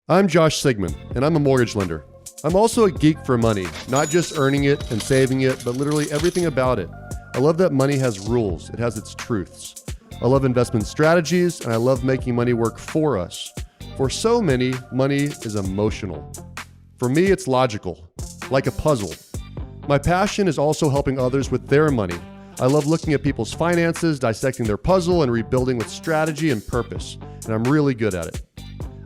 I'm Josh Sigman, and I'm a mortgage lender. I'm also a geek for money, not just earning it and saving it, but literally everything about it. I love that money has rules. It has its truths. I love investment strategies, and I love making money work for us. For so many, money is emotional. For me, it's logical, like a puzzle. My passion is also helping others with their money. I love looking at people's finances, dissecting their puzzle, and rebuilding with strategy and purpose, and I'm really good at it.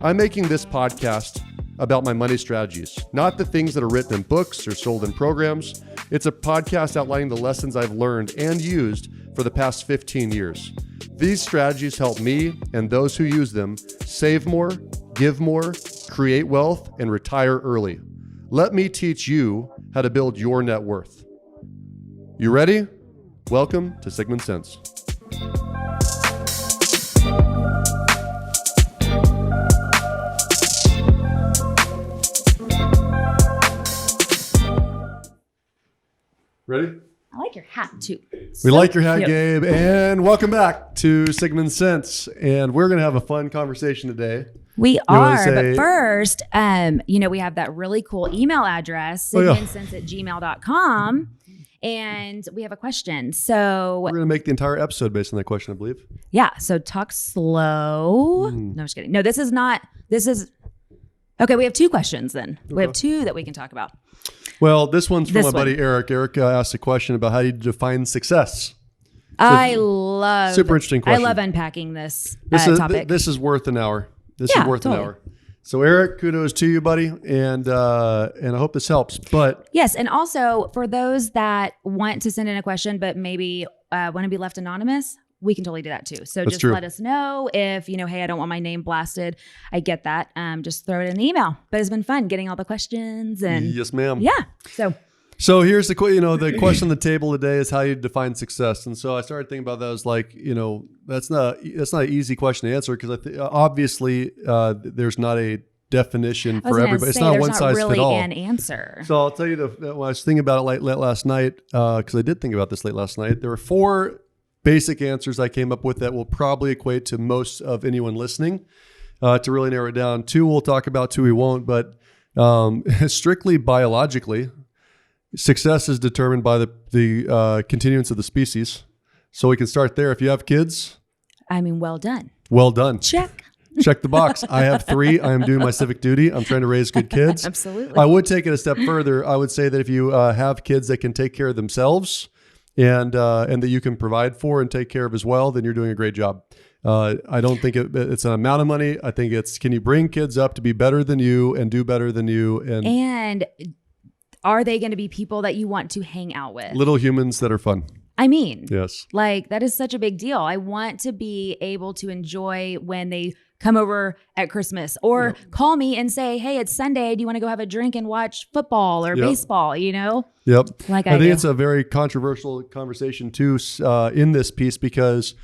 I'm making this podcast about my money strategies, not the things that are written in books or sold in programs. It's a podcast outlining the lessons I've learned and used for the past 15 years. These strategies help me and those who use them save more, give more, create wealth, and retire early. Let me teach you how to build your net worth. You ready? Welcome to Sigman Sense. Ready? I like your hat too. We like your hat, Gabe, and welcome back to Sigman Sense. And we're going to have a fun conversation today. We are, but first, we have that really cool email address, sigmansense@gmail.com, and we have a question. So we're going to make the entire episode based on that question, I believe. Yeah. So talk slow. No, I'm just kidding. No, this is. Okay, we have two questions then. Okay. We have two that we can talk about. Well, this one's from my buddy Eric. Eric asked a question about how do you define success. So super interesting question. I love unpacking this topic. This is worth an hour. This is worth totally. An hour. So Eric, kudos to you, buddy, and I hope this helps. But yes, and also for those that want to send in a question, but maybe want to be left anonymous, we can totally do that too. So just let us know if, hey, I don't want my name blasted. I get that. Just throw it in the email. But it's been fun getting all the questions. And yes, ma'am. Yeah. So here's the question on the table today is how you define success. And so I started thinking about that. I was like, that's not an easy question to answer because obviously there's not a definition for everybody. It's not one size really fit all. An answer. So I'll tell you when I was thinking about it late last night, because I did think about this late last night. There were 4 basic answers I came up with that will probably equate to most of anyone listening. To really narrow it down, 2 we'll talk about, 2 we won't. But strictly biologically, success is determined by the continuance of the species. So we can start there. If you have kids, well done. Well done. Check. Check the box. I have 3. I am doing my civic duty. I'm trying to raise good kids. Absolutely. I would take it a step further. I would say that if you have kids that can take care of themselves and that you can provide for and take care of as well, then you're doing a great job. I don't think it's an amount of money. I think it's, can you bring kids up to be better than you and do better than you? And are they going to be people that you want to hang out with? Little humans that are fun. Yes. That is such a big deal. I want to be able to enjoy when they come over at Christmas or call me and say, hey, it's Sunday. Do you want to go have a drink and watch football or baseball, Yep. I think it's a very controversial conversation too in this piece because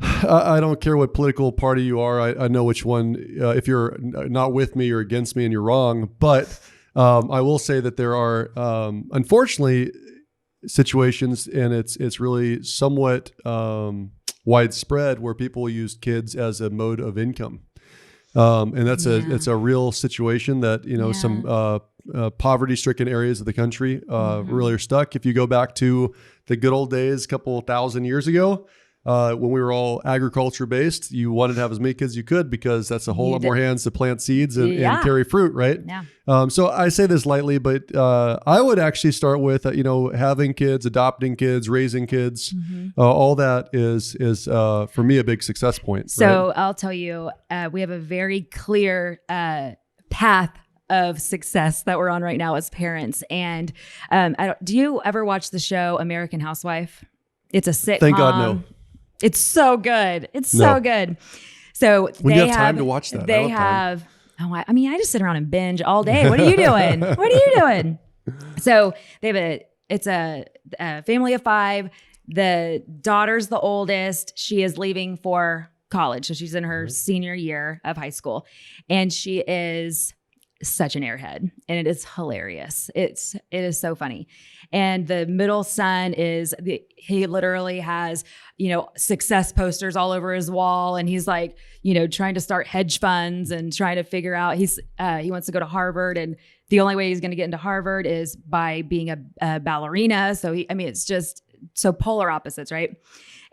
I don't care what political party you are. I know which one, if you're not with me or against me and you're wrong, but I will say that there are, unfortunately, situations, and it's really somewhat widespread where people use kids as a mode of income, and it's a real situation that some poverty-stricken areas of the country really are stuck. If you go back to the good old days, a couple 1,000 years ago. When we were all agriculture based, you wanted to have as many kids as you could because that's a whole lot more hands to plant seeds and carry fruit, right? Yeah. So I say this lightly, but I would actually start with having kids, adopting kids, raising kids. All that is for me a big success point. So right? I'll tell you, we have a very clear path of success that we're on right now as parents. And do you ever watch the show American Housewife? It's a sitcom. Thank God, no. It's so good. So good. So when you have time to watch that, they have. I just sit around and binge all day. What are you doing? So it's a family of 5. The daughter's the oldest. She is leaving for college, so she's in her senior year of high school, and she is such an airhead, and it is hilarious. It is so funny. And the middle son he literally has, success posters all over his wall, and he's like, trying to start hedge funds and trying to figure out he wants to go to Harvard, and the only way he's going to get into Harvard is by being a ballerina. So it's just so polar opposites, right?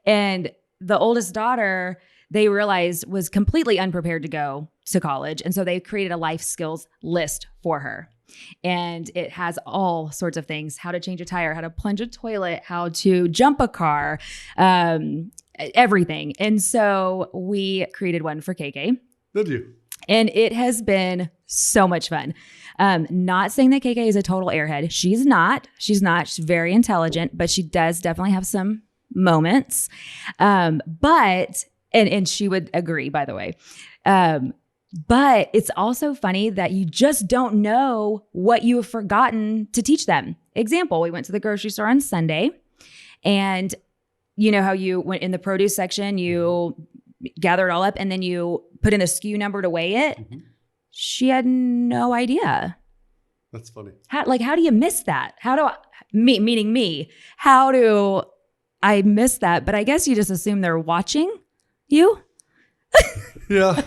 And the oldest daughter, they realized, was completely unprepared to go to college. And so they created a life skills list for her. And it has all sorts of things: how to change a tire, how to plunge a toilet, how to jump a car, everything. And so we created one for KK. Did you? And it has been so much fun. Not saying that KK is a total airhead. She's not. She's very intelligent, but she does definitely have some moments. But she would agree, by the way. But it's also funny that you just don't know what you have forgotten to teach them. Example, we went to the grocery store on Sunday, and you know how you went in the produce section, you gather it all up and then you put in the SKU number to weigh it. Mm-hmm. She had no idea. That's funny. How do you miss that? Meaning me, how do I miss that? But I guess you just assume they're watching you. Yeah.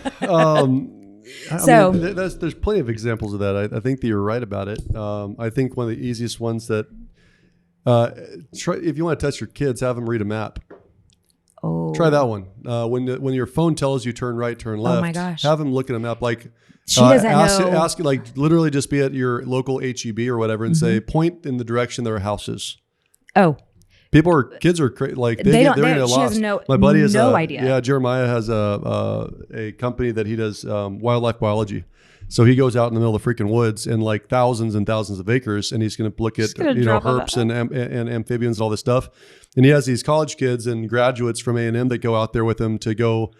There's plenty of examples of that. I think that you're right about it. I think one of the easiest ones that, if you want to test your kids, have them read a map. Oh. Try that one. When your phone tells you turn right, turn left. Oh my gosh. Have them look at a map. Like, she doesn't know. Ask, like, literally just be at your local HEB or whatever and say, point in the direction there are houses. Oh. Kids are like they're gonna get lost. My buddy has no idea. Yeah, Jeremiah has a company that he does wildlife biology. So he goes out in the middle of the freaking woods in like thousands and thousands of acres, and he's going to look at herps and amphibians and all this stuff. And he has these college kids and graduates from A&M that go out there with him to go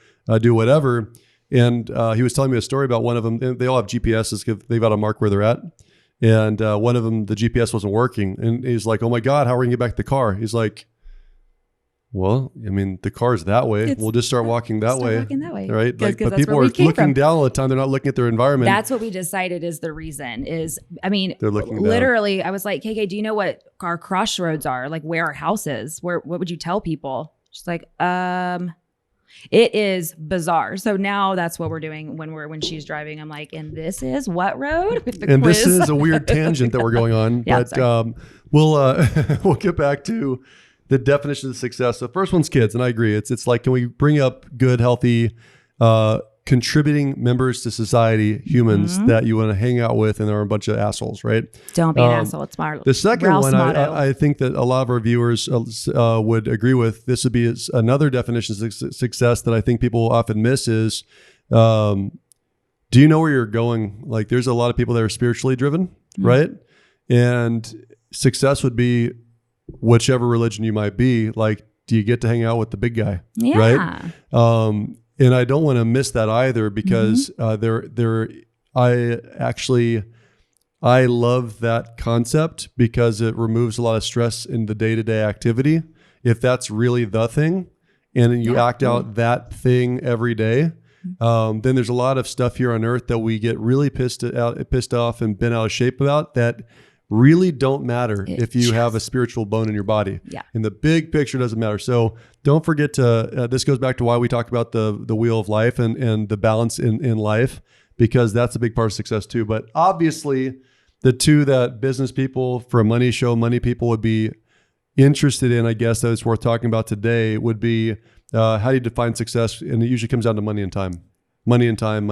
do whatever. And he was telling me a story about one of them. They all have GPSs because they've got to mark where they're at. And one of them, the GPS wasn't working. And he's like, oh my God, how are we going to get back to the car? He's like, well, I mean, the car's that way. We'll just start walking that way. Right? Like, but people are looking down all the time. They're not looking at their environment. That's what we decided is the reason they're looking literally down. I was like, KK, do you know what our crossroads are? Like, where our house is? What would you tell people? She's like, it is bizarre. So now that's what we're doing when she's driving. I'm like, and this is what road? With the and quiz. This is a weird tangent that we're going on. Yeah, but we'll get back to the definition of success. The first one's kids, and I agree. It's like, can we bring up good, healthy, contributing members to society, humans that you want to hang out with, and there are a bunch of assholes, right? Don't be an asshole. It's the second one, I think that a lot of our viewers would agree with. This would be another definition of success that I think people often miss is, do you know where you're going? Like, there's a lot of people that are spiritually driven, right? And success would be whichever religion you might be. Like, do you get to hang out with the big guy, right? And I don't want to miss that either, because I love that concept because it removes a lot of stress in the day-to-day activity. If that's really the thing, and you act out that thing every day, then there's a lot of stuff here on earth that we get really pissed off and bent out of shape about that really don't matter if you have a spiritual bone in your body. Yeah. And the big picture doesn't matter. So don't forget to, this goes back to why we talk about the wheel of life and the balance in life, because that's a big part of success too. But obviously the two that business people for a money show, money people would be interested in, I guess, that it's worth talking about today would be, how do you define success? And it usually comes down to money and time. Money and time.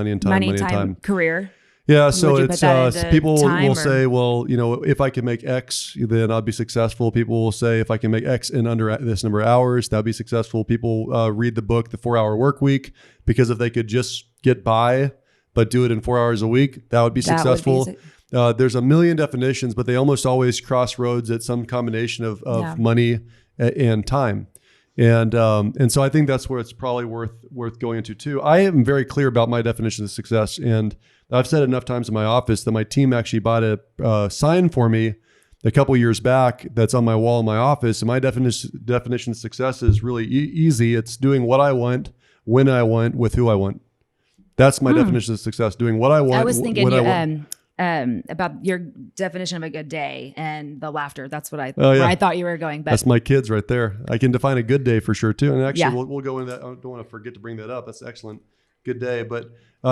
Career. Yeah, so it's people will say, well, if I can make X, then I'll be successful. People will say, if I can make X in under this number of hours, that'll be successful. People read the book, The 4-Hour Work Week, because if they could just get by, but do it in 4 hours a week, that would be successful. There's a million definitions, but they almost always cross roads at some combination of money and time. And so I think that's where it's probably worth going into too. I am very clear about my definition of success, and I've said enough times in my office that my team actually bought a sign for me a couple years back that's on my wall in my office. And my definition of success is really easy. It's doing what I want, when I want, with who I want. That's my definition of success, doing what I want. I was thinking about your definition of a good day and the laughter. That's what where I thought you were going. But that's my kids right there. I can define a good day for sure too. And actually, we'll go into that. I don't want to forget to bring that up. That's excellent. Good day. But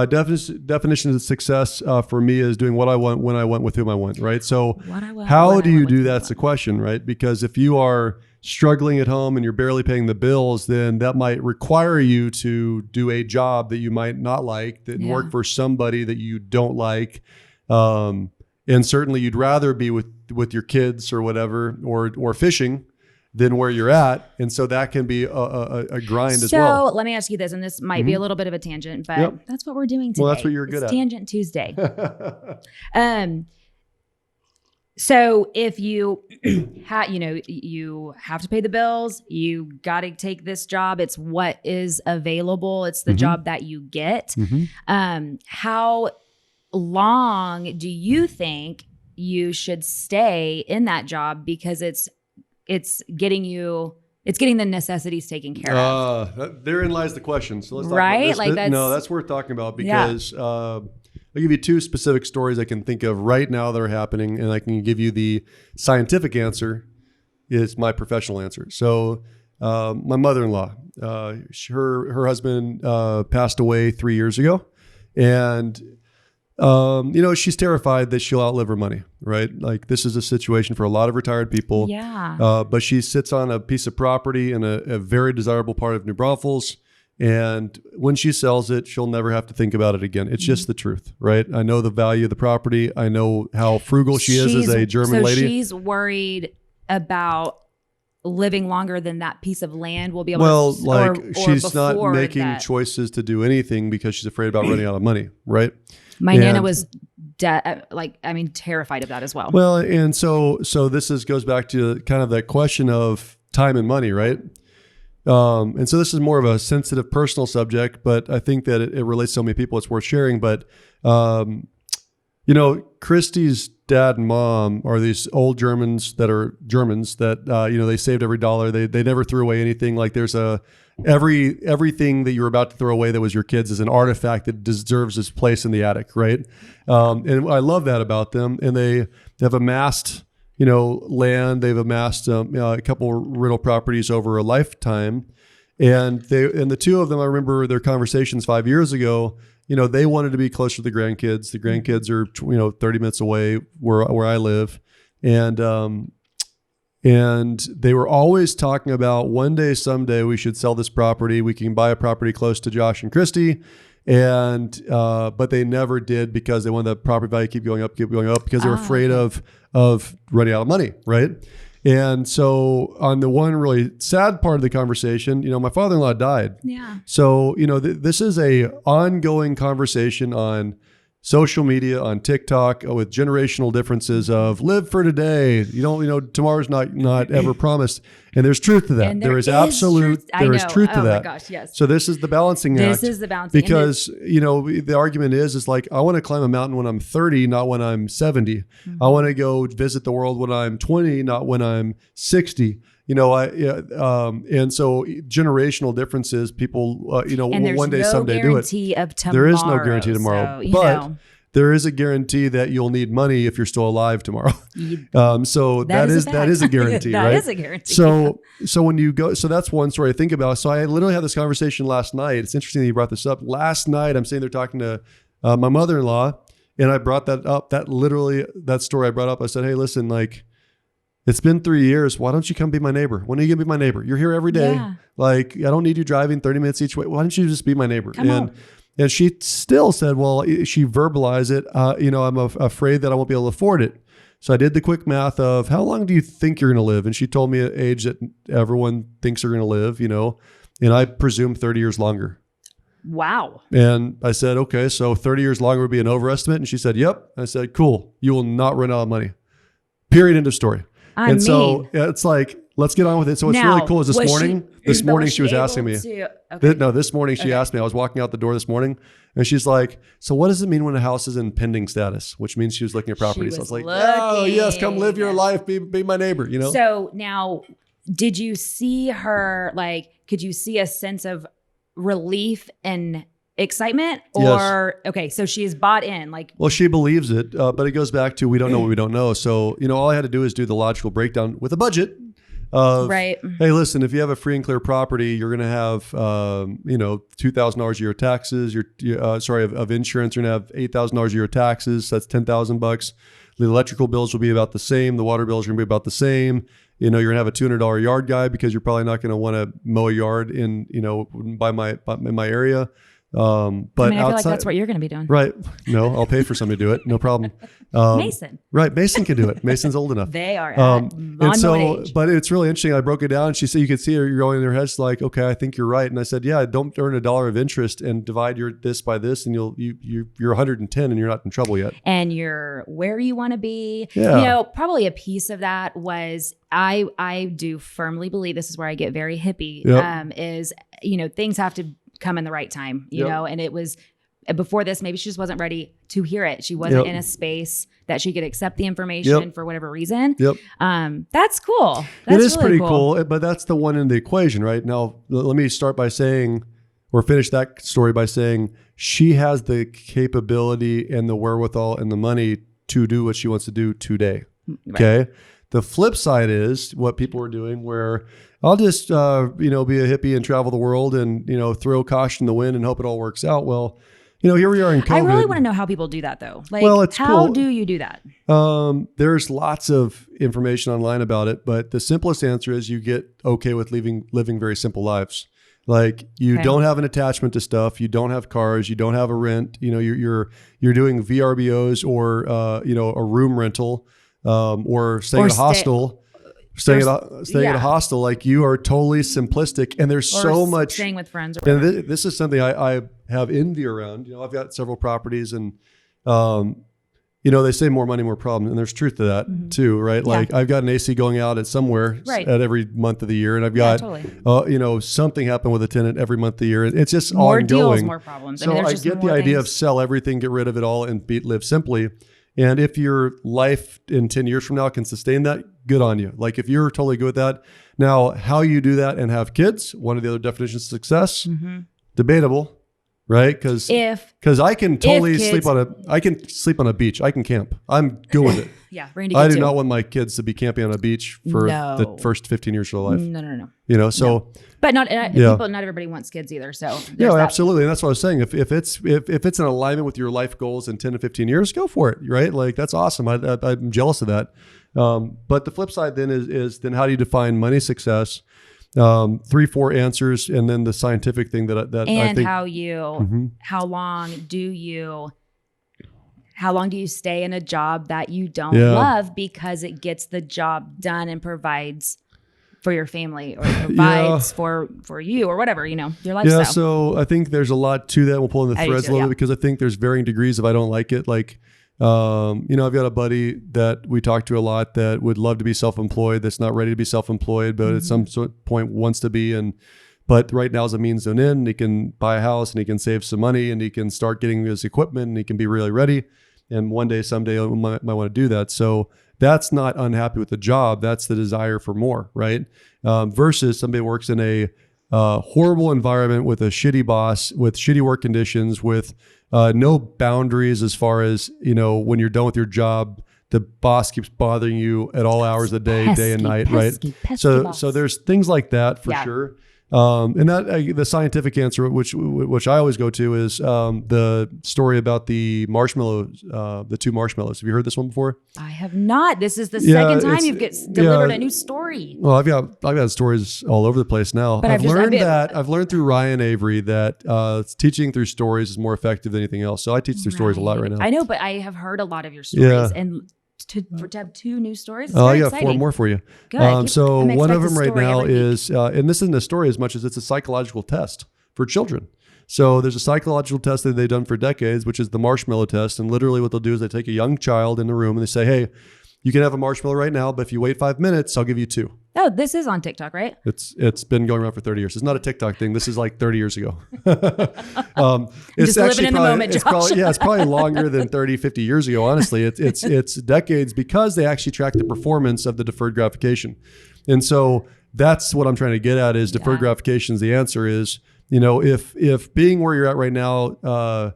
definition of success for me is doing what I want, when I want, with whom I want. Right. So how do you do that? That's the question, right? Because if you are struggling at home and you're barely paying the bills, then that might require you to do a job that you might not like, that work for somebody that you don't like. And certainly you'd rather be with your kids or whatever, or fishing than where you're at. And so that can be a grind as well. So let me ask you this, and this might be a little bit of a tangent, but that's what we're doing today. Well, that's what you're good at. Tangent Tuesday. So if you you have to pay the bills, you got to take this job. It's what is available. It's the job that you get. How long do you think you should stay in that job, because it's getting the necessities taken care of? Therein lies the question. So let's talk right? about this. That's worth talking about, because I'll give you two specific stories I can think of right now that are happening, and I can give you the scientific answer is my professional answer. So my mother-in-law, her husband passed away 3 years ago, and she's terrified that she'll outlive her money, right? Like, this is a situation for a lot of retired people. Yeah. But she sits on a piece of property in a very desirable part of New Braunfels. And when she sells it, she'll never have to think about it again. It's just the truth, right? I know the value of the property. I know how frugal she is as a German lady. So she's worried about living longer than that piece of land will be able to. Well, she's not making choices to do anything because she's afraid about running out of money, right? My Nana was terrified of that as well. Well, and so this goes back to kind of that question of time and money, right? And so this is more of a sensitive personal subject, but I think that it relates to so many people, it's worth sharing. But, Christy's dad and mom are these old Germans that, they saved every dollar. They never threw away anything. Like, there's everything that you're about to throw away that was your kids is an artifact that deserves its place in the attic. Right. And I love that about them. And they have amassed, land. They've amassed a couple rental properties over a lifetime. And the two of them, I remember their conversations 5 years ago, they wanted to be closer to the grandkids. The grandkids are, 30 minutes away where I live. And they were always talking about one day, someday we should sell this property. We can buy a property close to Josh and Christy. And, but they never did, because they wanted the property value keep going up, because they were afraid of running out of money. Right. And so on the one really sad part of the conversation, my father-in-law died. Yeah. So, this is a ongoing conversation on social media, on TikTok, with generational differences of live for today. Tomorrow's not ever promised. And there's truth to that. There is truth to that. Oh my gosh, yes. So this is the balancing act. This is the balancing. Because, the argument is like, I want to climb a mountain when I'm 30, not when I'm 70. I want to go visit the world when I'm 20, not when I'm 60. And so generational differences, people, will one day, someday do it. There is no guarantee tomorrow, but there is a guarantee that you'll need money if you're still alive tomorrow. So that is a guarantee, right? That is a guarantee. So when you go, so that's one story I think about. So I literally had this conversation last night. It's interesting that you brought this up. Last night, I'm sitting there talking to my mother-in-law, and I brought that up. That story I brought up. I said, hey, listen, like, it's been 3 years. Why don't you come be my neighbor? When are you gonna be my neighbor? You're here every day. Yeah. Like, I don't need you driving 30 minutes each way. Why don't you just be my neighbor? And she still said, well, she verbalized it. I'm afraid that I won't be able to afford it. So I did the quick math of how long do you think you're going to live? And she told me an age that everyone thinks they're going to live, and I presume 30 years longer. Wow. And I said, okay, so 30 years longer would be an overestimate. And she said, yep. I said, cool. You will not run out of money. Period. End of story. So it's like, let's get on with it. So what's really cool is this morning she was asking me. This morning she asked me. I was walking out the door this morning, and she's like, so what does it mean when a house is in pending status? Which means she was looking at properties. So I was like, oh yes, come live your life, be my neighbor. So now, did you see her, like, could you see a sense of relief in excitement or okay, so she is bought in. Like, well, she believes it, but it goes back to we don't know what we don't know. So all I had to do is do the logical breakdown with a budget. Hey, listen, if you have a free and clear property, you're going to have, $2,000 a year of taxes. Of insurance. You're going to have $8,000 a year of taxes. That's $10,000. The electrical bills will be about the same. The water bills are going to be about the same. You're going to have a $200 yard guy because you're probably not going to want to mow a yard in my area. But I feel like that's what you're going to be doing. Right. No, I'll pay for somebody to do it. No problem. Mason. Right. Mason can do it. Mason's old enough. They are age. But it's really interesting. I broke it down. She said, you could see her going in her head. She's like, okay, I think you're right. And I said, yeah, don't earn $1 of interest and divide your this by this. And you're 110 and you're not in trouble yet. And you're where you want to be. Yeah. Probably a piece of that was I do firmly believe, this is where I get very hippie, is, things have to come in the right time, you know, and it was before this, maybe she just wasn't ready to hear it. She wasn't in a space that she could accept the information for whatever reason. That's cool. It is really pretty cool, but that's the one in the equation, right? Now, let me start by saying, or finish that story by saying, she has the capability and the wherewithal and the money to do what she wants to do today. Right. Okay. The flip side is what people are doing where I'll just, be a hippie and travel the world and, throw caution in the wind and hope it all works out. Well, here we are in COVID. I really want to know how people do that though. Like, well, it's how cool. do you do that? There's lots of information online about it, but the simplest answer is you get okay with living very simple lives. Like you don't have an attachment to stuff. You don't have cars. You don't have a rent. You're doing VRBOs or, a room rental. Or staying at a hostel, staying at a hostel, like you are totally simplistic. And there's so much staying with friends. And this is something I have envy around. I've got several properties and, they say more money, more problems. And there's truth to that too, right? Like I've got an AC going out at somewhere at every month of the year. And I've got, something happen with a tenant every month of the year. It's just more ongoing. Deals, more problems. So I get the idea of sell everything, get rid of it all and live simply. And if your life in 10 years from now can sustain that, good on you. Like if you're totally good with that. Now, how you do that and have kids, one of the other definitions of success, debatable, right? Because I can totally sleep on a beach. I can camp. I'm good with it. Randy, I do not want my kids to be camping on a beach for the first 15 years of their life. No. So. But not everybody wants kids either. So absolutely. And that's what I was saying. If it's in alignment with your life goals in 10 to 15 years, go for it. Right? Like that's awesome. I'm jealous of that. But the flip side then is then how do you define money success? 3-4 answers, and then the scientific thing that I think. How long do you stay in a job that you don't love because it gets the job done and provides for your family or provides for you or whatever, your lifestyle. Yeah. So I think there's a lot to that. We'll pull in the threads a little bit because I think there's varying degrees of I don't like it. Like, I've got a buddy that we talk to a lot that would love to be self-employed. That's not ready to be self-employed, but at some point wants to be. But right now is a means to an end. He can buy a house and he can save some money and he can start getting his equipment and he can be really ready. And someday I might want to do that. So that's not unhappy with the job. That's the desire for more, right? Versus somebody works in a horrible environment with a shitty boss, with shitty work conditions, with no boundaries as far as, when you're done with your job, the boss keeps bothering you at all hours of the day, day and night, right? So there's things like that for sure. And that the scientific answer, which I always go to, is the story about the marshmallows, the 2 marshmallows. Have you heard this one before? I have not. This is the second time you've delivered a new story. Well, I've got stories all over the place now. But I've learned through Ryan Avery that teaching through stories is more effective than anything else. So I teach through stories a lot right now. I know, but I have heard a lot of your stories and. To have 2 new stories. I got exciting. 4 more for you. Good. So one of them right now is, and this isn't a story as much as it's a psychological test for children. So there's a psychological test that they've done for decades, which is the Marshmallow Test. And literally what they'll do is they take a young child in the room and they say, hey, you can have a marshmallow right now, but if you wait 5 minutes, I'll give you 2. Oh, this is on TikTok, right? It's been going around for 30 years. It's not a TikTok thing. This is like 30 years ago. It's living in the moment, Josh. It's probably longer than 30, 50 years ago. Honestly, it's decades because they actually track the performance of the deferred gratification. And so that's what I'm trying to get at is deferred gratification. The answer is If being where you're at right now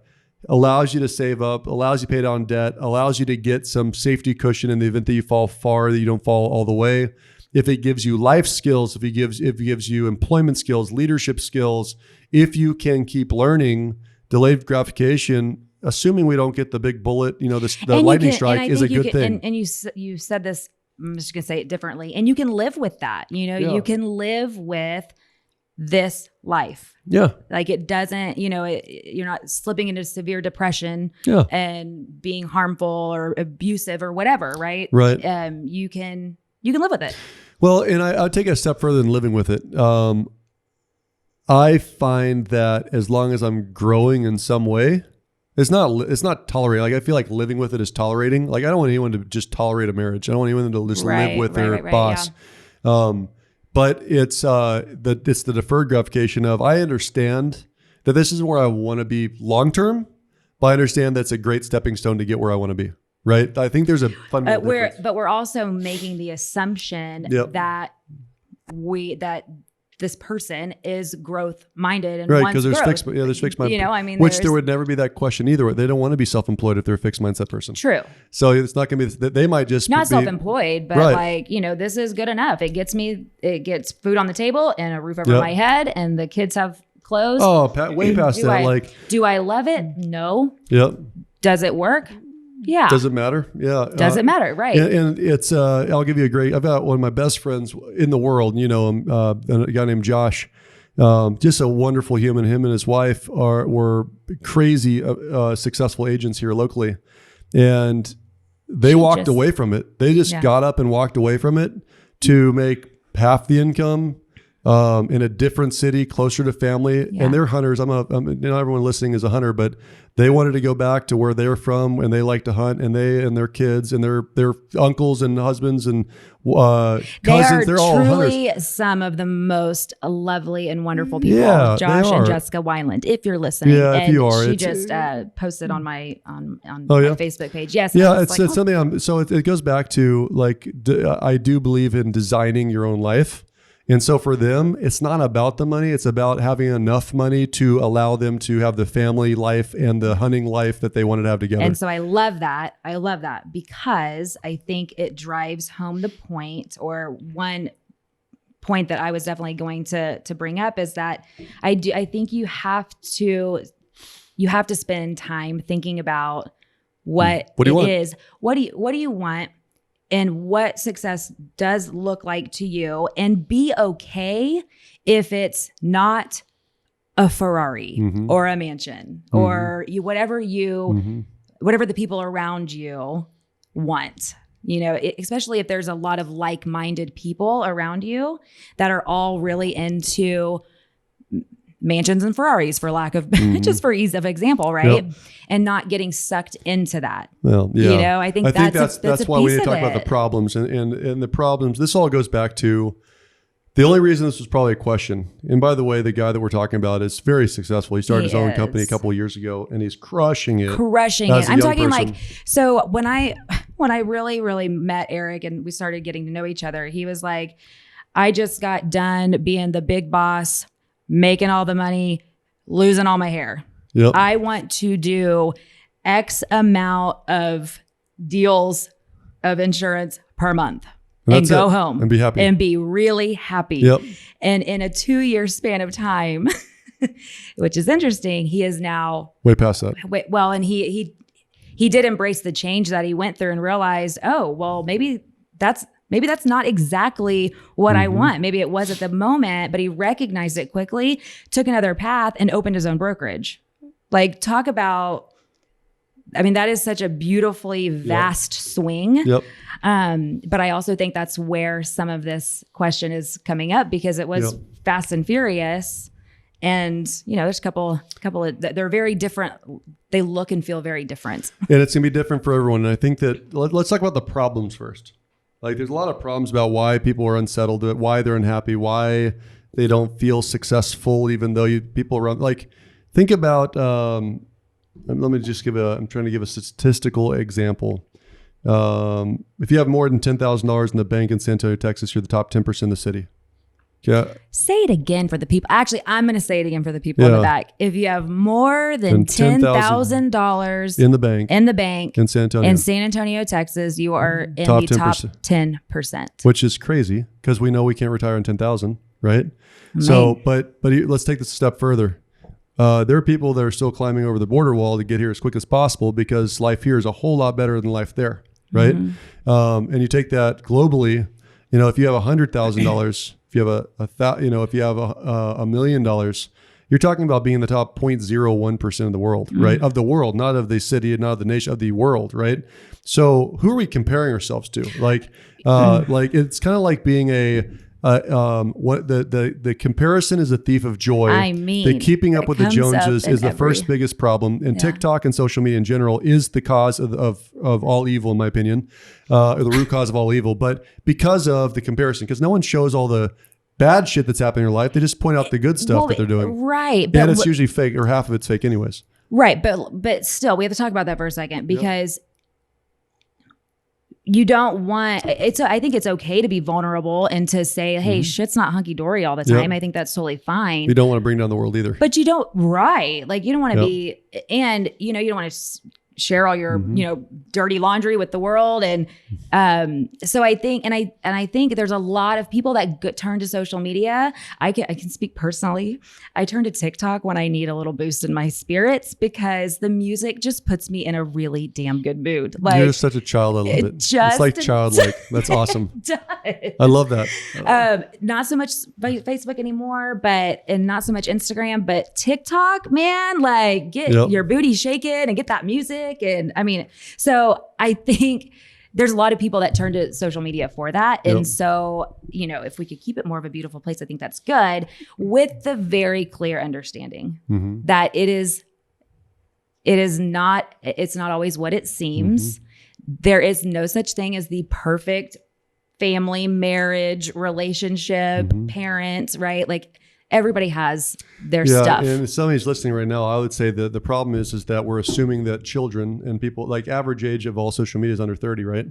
allows you to save up, allows you to pay down debt, allows you to get some safety cushion in the event that you fall far, that you don't fall all the way. If it gives you life skills, if it gives you employment skills, leadership skills, if you can keep learning, delayed gratification, assuming we don't get the big bullet, the lightning strike is a good thing. And you said this, I'm just going to say it differently. And you can live with that. You can live with this life. Yeah. Like it doesn't, you're not slipping into severe depression and being harmful or abusive or whatever, right? Right. You can live with it. Well, and I'll take it a step further than living with it. I find that as long as I'm growing in some way, it's not tolerating. Like I feel like living with it is tolerating. Like I don't want anyone to just tolerate a marriage. I don't want anyone to just live with their boss. Yeah. But it's the deferred gratification of, I understand that this is where I want to be long term, but I understand that's a great stepping stone to get where I want to be. Right. I think there's a fundamental difference. But we're also making the assumption that this person is growth minded and right, because there's fixed mindset. Which there would never be that question either. They don't want to be self-employed if they're a fixed mindset person. True. So it's not going to be that they might just not self-employed, but this is good enough. It gets food on the table and a roof over my head, and the kids have clothes. Oh, way past that. Do I love it? No. Yep. Does it work? Yeah. Does it matter? Yeah. Does it matter? Right. And it's, I'll give you I've got one of my best friends in the world, a guy named Josh, just a wonderful human. Him and his wife were crazy, successful agents here locally. And they walked away from it. They just got up and walked away from it to make half the income, in a different city, closer to family. Yeah. And they're hunters. Not everyone listening is a hunter, but they wanted to go back to where they're from, and they like to hunt, and they and their kids and their uncles and husbands and cousins. They're all hunters. They are truly some of the most lovely and wonderful people. Yeah, Josh and Jessica Wyland, if you're listening. Yeah, if you are. She just posted on my my Facebook page. Yes. Yeah, it's something. So it goes back to I do believe in designing your own life. And so for them, it's not about the money. It's about having enough money to allow them to have the family life and the hunting life that they wanted to have together. And so I love that. Because I think it drives home the point, or one point that I was definitely going to bring up is that I think you have to spend time thinking about what do you want? And what success does look like to you, and be okay if it's not a Ferrari or a mansion or whatever the people around you want. Especially if there's a lot of like-minded people around you that are all really into mansions and Ferraris, for lack of just for ease of example, right? Yep. And not getting sucked into that. Well, yeah. I think that's why we need to talk about the problems and the problems. This all goes back to the only reason this was probably a question. And by the way, the guy that we're talking about is very successful. He started his own company a couple of years ago, and he's crushing it. I'm talking so when I really, really met Eric and we started getting to know each other, he was like, I just got done being the big boss, making all the money, losing all my hair. Yep. I want to do X amount of deals of insurance per month and go home and be happy and be really happy. Yep. And in a 2-year span of time, which is interesting, he is now way past that. Well, and he did embrace the change that he went through and realized, oh, well, maybe that's not exactly what I want. Maybe it was at the moment, but he recognized it quickly, took another path, and opened his own brokerage. Talk about, that is such a beautifully vast swing. Yep. But I also think that's where some of this question is coming up, because it was fast and furious. And, there's a couple of, they're very different. They look and feel very different. And it's going to be different for everyone. And I think that let's talk about the problems first. There's a lot of problems about why people are unsettled, why they're unhappy, why they don't feel successful, even though people around, think about, let me just I'm trying to give a statistical example. If you have more than $10,000 in the bank in San Antonio, Texas, you're the top 10% of the city. Yeah. Say it again for the people. Actually, I'm going to say it again for the people in the back. If you have more than $10,000 in the bank in San Antonio, Texas, you are in top the 10%. top 10%. Which is crazy because we know we can't retire on 10,000, right? So, but let's take this a step further. There are people that are still climbing over the border wall to get here as quick as possible because life here is a whole lot better than life there, right? And you take that globally. If you have $100,000, if you have if you have $1 million, you're talking about being in the top 0.01% of the world, right? Of the world, not of the city, not of the nation, of the world, right? So who are we comparing ourselves to? Like it's kind of like being the comparison is a thief of joy. I mean, the keeping up with the Joneses is the first biggest problem. And TikTok and social media in general is the cause of all evil, in my opinion, or the root cause of all evil. But because of the comparison, because no one shows all the bad shit that's happening in your life, they just point out the good stuff that they're doing. Right. And it's usually fake, or half of it's fake anyways. Right. But still, we have to talk about that for a second because you don't want I think it's okay to be vulnerable and to say, hey, shit's not hunky dory all the time. I think that's totally fine. You don't want to bring down the world either. But you don't, right. Like you don't want to be, and you don't want to share all your, dirty laundry with the world. And so I think, and I think there's a lot of people that turn to social media. I can speak personally. I turn to TikTok when I need a little boost in my spirits because the music just puts me in a really damn good mood. Like, you're such a child. I love it. It's like childlike. That's awesome. I love that. Not so much Facebook anymore, and not so much Instagram, but TikTok, man, like get your booty shaking and get that music. And I mean, so I think there's a lot of people that turn to social media for that. And so, if we could keep it more of a beautiful place, I think that's good, with the very clear understanding that it's not always what it seems. There is no such thing as the perfect family, marriage, relationship, parents, right? Like everybody has their stuff. And if somebody's listening right now, I would say that the problem is that we're assuming that children and people, like average age of all social media is under 30, right?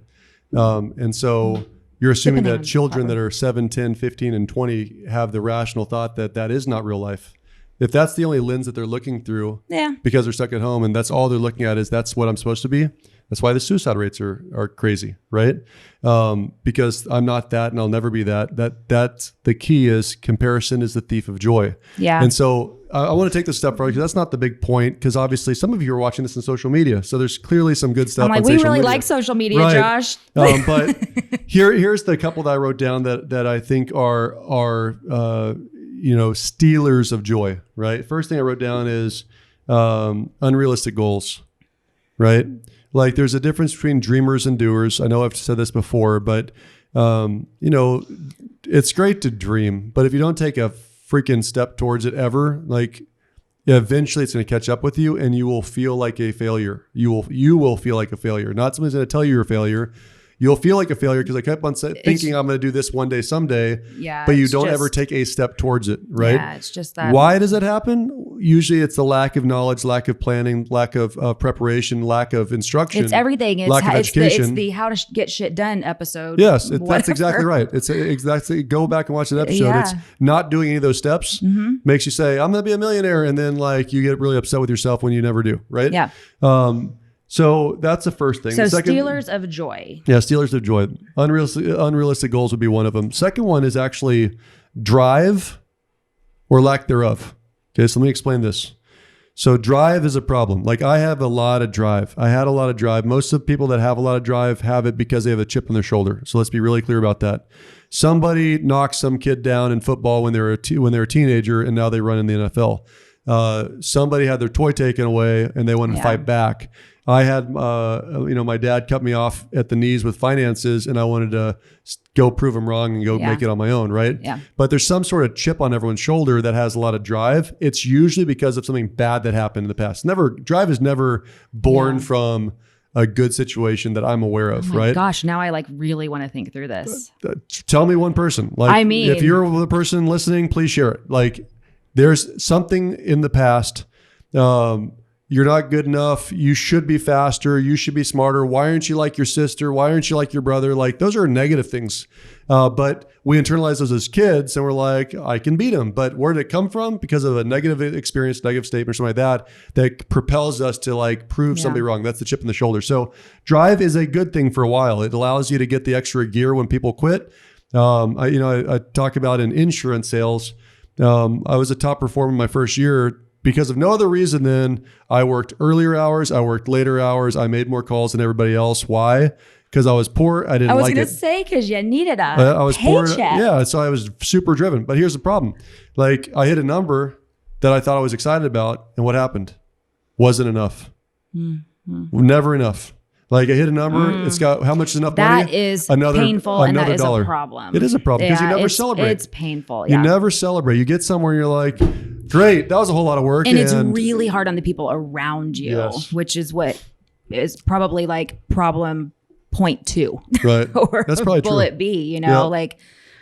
And so you're assuming that children that are 7, 10, 15, and 20 have the rational thought that that is not real life. If that's the only lens that they're looking through because they're stuck at home and that's all they're looking at is that's what I'm supposed to be. That's why the suicide rates are crazy, right? Because I'm not that and I'll never be that. That's the key is comparison is the thief of joy. Yeah. And so I want to take this step further because that's not the big point, because obviously some of you are watching this on social media. So there's clearly some good stuff. I'm like, we really like social media, right. Josh. But here's the couple that I wrote down that I think are stealers of joy, right? First thing I wrote down is unrealistic goals, right? Like there's a difference between dreamers and doers. I know I've said this before, but it's great to dream, but if you don't take a freaking step towards it ever, like eventually it's going to catch up with you and you will feel like a failure. You will feel like a failure. Not somebody's going to tell you you're a failure. You'll feel like a failure because I kept on thinking I'm going to do this one day someday, but you don't ever take a step towards it, right? Yeah, it's just that. Why does that happen? Usually it's the lack of knowledge, lack of planning, lack of preparation, lack of instruction. It's everything. Lack of education. It's the how to get shit done episode. Yes, that's exactly right. It's exactly, go back and watch that episode. Yeah. It's not doing any of those steps makes you say, I'm going to be a millionaire. And then like you get really upset with yourself when you never do, right? Yeah. So that's the first thing. So stealers of joy. Yeah, stealers of joy. Unrealistic goals would be one of them. Second one is actually drive or lack thereof. Okay, so let me explain this. So drive is a problem. Like I have a lot of drive. I had a lot of drive. Most of the people that have a lot of drive have it because they have a chip on their shoulder. So let's be really clear about that. Somebody knocked some kid down in football when they were a teenager and now they run in the NFL. Somebody had their toy taken away and they wanted to fight back. I had, my dad cut me off at the knees with finances and I wanted to go prove him wrong and go make it on my own. Right. Yeah. But there's some sort of chip on everyone's shoulder that has a lot of drive. It's usually because of something bad that happened in the past. Drive is never born from a good situation that I'm aware of. Right. Gosh. Now I like really want to think through this. Tell me one person. Like, I mean, if you're the person listening, please share it. Like there's something in the past, you're not good enough. You should be faster. You should be smarter. Why aren't you like your sister? Why aren't you like your brother? Like those are negative things. But we internalize those as kids and we're like, I can beat him. But where did it come from? Because of a negative experience, negative statement, or something like that propels us to like prove somebody wrong. That's the chip in the shoulder. So drive is a good thing for a while. It allows you to get the extra gear when people quit. I talk about in insurance sales. I was a top performer in my first year because of no other reason than I worked earlier hours, I worked later hours, I made more calls than everybody else. Why? Because I was poor. I didn't like it. I was going to say because you needed a I was paycheck. Poor. Yeah, so I was super driven. But here's the problem. Like I hit a number that I thought I was excited about, and what happened? Wasn't enough. Mm-hmm. Never enough. Like I hit a number, it's got how much is enough money? That is painful, and that is a problem. It is a problem because you never celebrate. It's painful. You never celebrate. You get somewhere and you're like, great, that was a whole lot of work. And it's really hard on the people around you, which is what is probably like problem point 2. Right. Or that's probably bullet true. B, like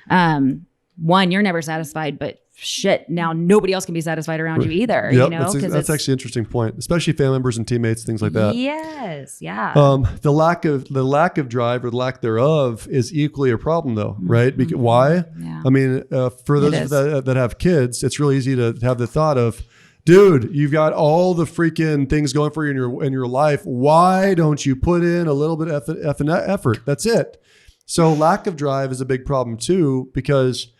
one, you're never satisfied, but shit, now nobody else can be satisfied around you either. Yep, that's actually an interesting point, especially family members and teammates, things like that. Yes, yeah. The lack of drive or the lack thereof is equally a problem, though, right? Because why? Yeah. I mean, for those that have kids, it's really easy to have the thought of, dude, you've got all the freaking things going for you in your life. Why don't you put in a little bit of effort? That's it. So lack of drive is a big problem too, because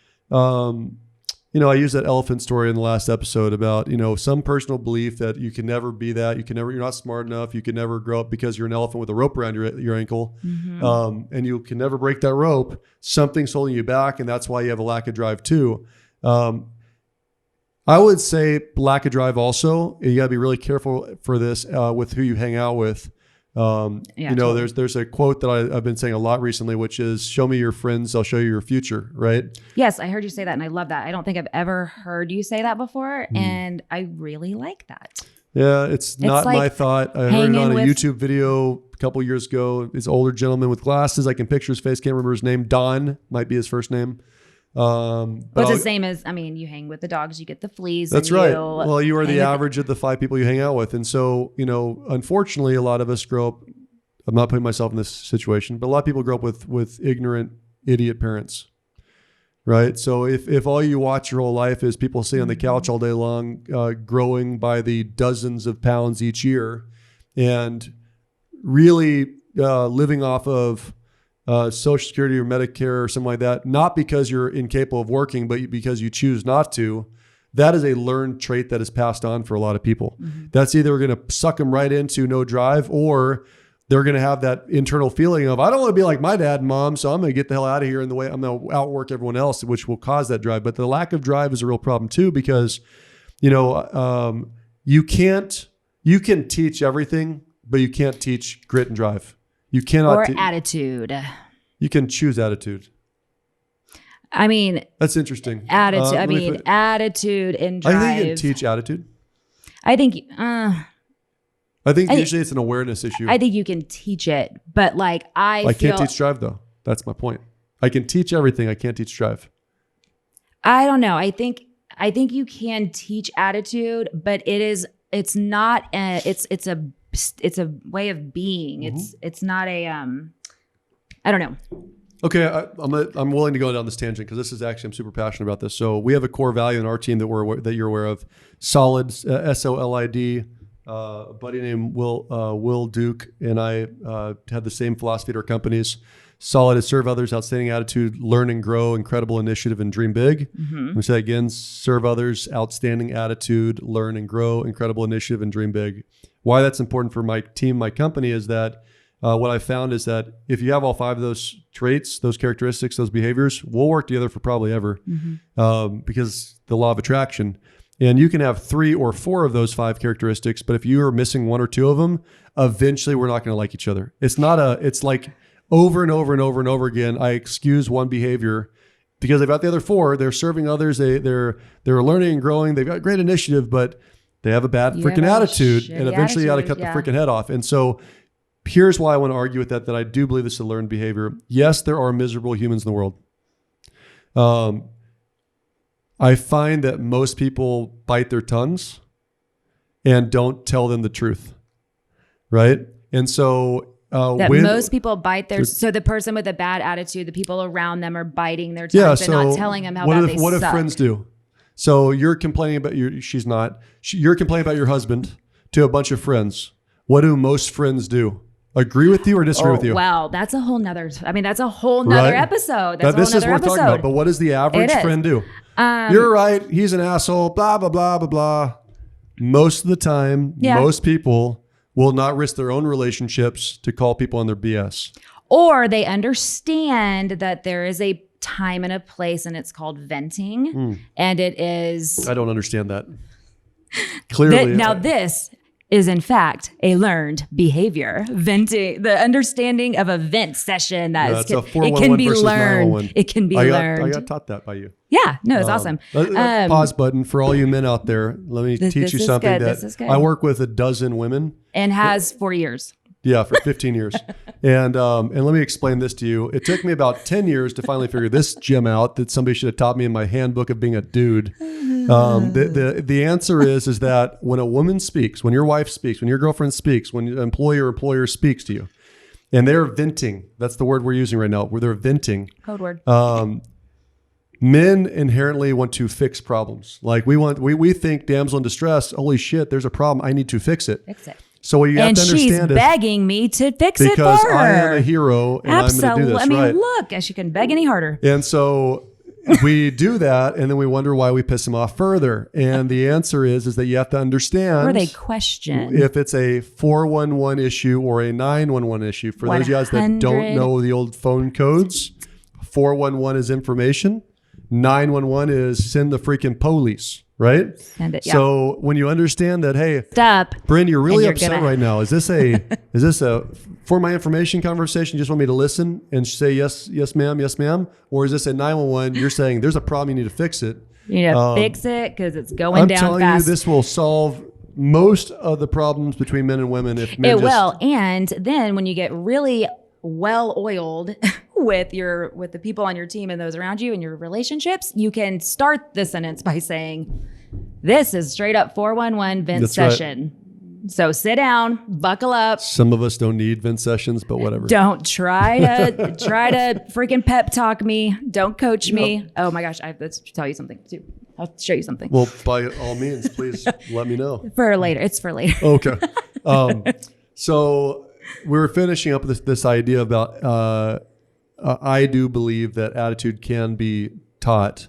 I used that elephant story in the last episode about, some personal belief that you can never be that. You're not smart enough. You can never grow up because you're an elephant with a rope around your ankle. Mm-hmm. And you can never break that rope. Something's holding you back. And that's why you have a lack of drive too. I would say lack of drive also. You got to be really careful for this with who you hang out with. Totally. There's a quote that I've been saying a lot recently, which is show me your friends, I'll show you your future. Right. Yes. I heard you say that. And I love that. I don't think I've ever heard you say that before. And I really like that. Yeah. It's not like my thought. I heard it on a YouTube video a couple years ago. This older gentleman with glasses. I can picture his face. Can't remember his name. Don might be his first name. But it's the same as, you hang with the dogs, you get the fleas. That's right. Well, you are the average of the 5 people you hang out with. And so, unfortunately, a lot of us grow up, I'm not putting myself in this situation, but a lot of people grow up with ignorant, idiot parents, right? So if all you watch your whole life is people sitting on the couch all day long, growing by the dozens of pounds each year and really living off of Social Security or Medicare or something like that, not because you're incapable of working, but because you choose not to, that is a learned trait that is passed on for a lot of people. Mm-hmm. That's either going to suck them right into no drive, or they're going to have that internal feeling of, I don't want to be like my dad and mom, so I'm going to get the hell out of here in the way I'm going to outwork everyone else, which will cause that drive. But the lack of drive is a real problem too, because, you can teach everything, but you can't teach grit and drive. You cannot. Or attitude. You can choose attitude. That's interesting. Attitude. Attitude and drive. I think you can teach attitude. I think usually it's an awareness issue. I think you can teach it, but I can't teach drive though. That's my point. I can teach everything. I can't teach drive. I don't know. I think you can teach attitude, but it's not. It's a way of being. Mm-hmm. It's not a I don't know. Okay, I'm willing to go down this tangent because this is actually, I'm super passionate about this. So we have a core value in our team that you're aware of. Solid, SOLID. A buddy named Will Duke and I had the same philosophy at our companies. Solid is serve others, outstanding attitude, learn and grow, incredible initiative, and dream big. Mm-hmm. Let me say that again: serve others, outstanding attitude, learn and grow, incredible initiative, and dream big. Why that's important for my team, my company, is that what I found is that if you have all 5 of those traits, those characteristics, those behaviors, we'll work together for probably ever, because the law of attraction. And you can have 3 or 4 of those 5 characteristics, but if you are missing 1 or 2 of them, eventually we're not going to like each other. It's like over and over and over and over again, I excuse one behavior because they've got the other 4. They're serving others. They're learning and growing. They've got great initiative, but they have a bad freaking attitude, and eventually you got to cut the freaking head off. And so here's why I want to argue with that I do believe this is a learned behavior. Yes, there are miserable humans in the world. I find that most people bite their tongues and don't tell them the truth. Right. And so most people bite so the person with a bad attitude, the people around them are biting their tongues and not telling them how bad they suck. What do friends do? So you're complaining about you're complaining about your husband to a bunch of friends. What do most friends do? Agree with you or disagree with you? Well, that's a whole nother episode. This is what we're talking about. But what does the average friend do? You're right. He's an asshole. Blah, blah, blah, blah, blah. Most of the time, most people will not risk their own relationships to call people on their BS. Or they understand that there is a time and a place and it's called venting. And it is... I don't understand that. Clearly. This is in fact a learned behavior. Venting, the understanding of a vent session it can be learned. It can be learned. I got taught that by you. Yeah, no, it's awesome. Pause button for all you men out there. Let me teach you something that I work with a dozen women. And has for years. Yeah, for 15 years. And let me explain this to you. It took me about 10 years to finally figure this gem out that somebody should have taught me in my handbook of being a dude. The answer is that when a woman speaks, when your wife speaks, when your girlfriend speaks, when an employer speaks to you, and they're venting, that's the word we're using right now, where they're venting. Code word. Men inherently want to fix problems. Like we think damsel in distress, holy shit, there's a problem. I need to fix it. Fix it. So what you have to understand is... And she's begging me to fix it for her. Because I am a hero and I'm going to do this, right? Look, she can beg any harder. And so we do that and then we wonder why we piss them off further. And the answer is that you have to understand... Or they question. If it's a 411 issue or a 911 issue. For those guys that don't know the old phone codes, 411 is information. 911 is send the freaking police. Right? Send it, yeah. So when you understand that, hey, stop, Brynn, you're really upset right now. Is this a for my information conversation? You just want me to listen and say yes, ma'am, or is this a 911? You're saying there's a problem, you need to fix it. You need to fix it because it's going down fast. I'm telling you, this will solve most of the problems between men and women. If men will, and then when you get really well oiled with the people on your team and those around you and your relationships, you can start the sentence by saying, this is straight up 411 vent session. Right. So sit down, buckle up. Some of us don't need vent sessions, but whatever. Don't try to freaking pep talk me. Don't coach me. Oh my gosh. I have to tell you something too. I'll show you something. Well, by all means, please let me know. For later. It's for later. Okay. So we were finishing up this idea about, I do believe that attitude can be taught,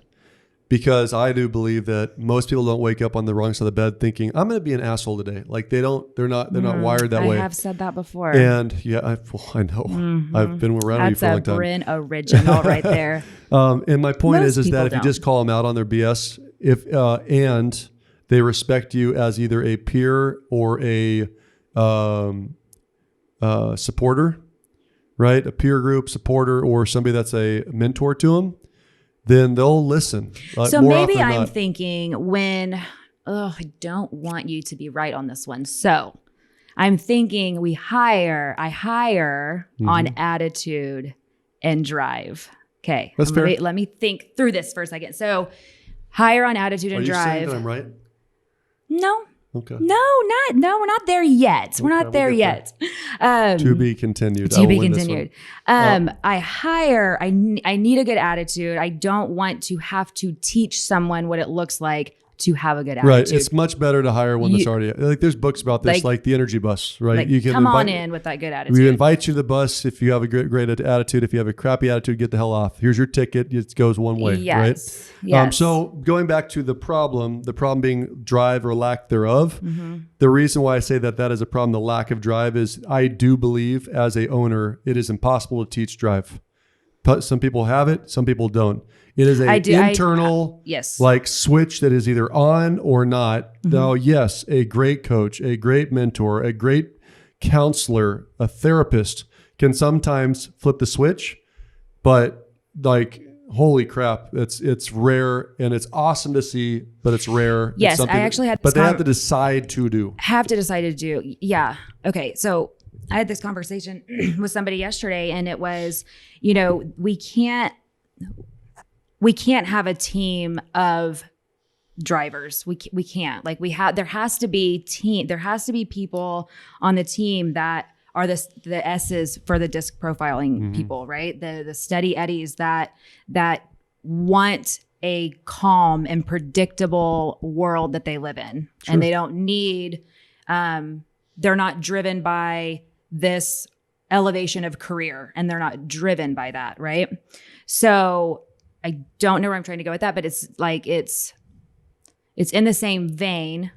because I do believe that most people don't wake up on the wrong side of the bed thinking, I'm going to be an asshole today. Like they're not wired that way. I have said that before. And yeah, I know. Mm-hmm. I've been around you for a long time. That's a Brynn original right there. And my point is that if you just call them out on their BS, and they respect you as either a peer or a supporter, right? A peer group supporter or somebody that's a mentor to them, then they'll listen. So maybe I'm thinking I don't want you to be right on this one. So I'm thinking I hire on attitude and drive. Okay. That's fair. Let me think through this for a second. So hire on attitude and drive. Are you saying that I'm right? No. Okay. No, we're not there yet. We're not there yet. To be continued. To be continued. I need a good attitude. I don't want to have to teach someone what it looks like to have a good attitude. Right. It's much better to hire one that's already, like there's books about this, like the energy bus, right? Like, you can come on in with that good attitude. We invite you to the bus. If you have a great attitude, if you have a crappy attitude, get the hell off. Here's your ticket. It goes one way, right? Yes. So going back to the problem being drive or lack thereof, the reason why I say that is a problem, the lack of drive, is I do believe as a owner, it is impossible to teach drive. Some people have it, some people don't. It is internal like switch that is either on or not. Now, yes, a great coach, a great mentor, a great counselor, a therapist can sometimes flip the switch, but like, holy crap, it's rare and it's awesome to see, but it's rare. Yes, I actually had but they have to decide to do. Yeah. Okay, so I had this conversation with somebody yesterday, and it was, we can't have a team of drivers. We can't. Like there has to be people on the team that are the S's for the disc profiling people, right? The steady Eddies that want a calm and predictable world that they live in. Sure. And they don't need, they're not driven by this elevation of career, and they're not driven by that, right? So I don't know where I'm trying to go with that, but it's like, it's in the same vein,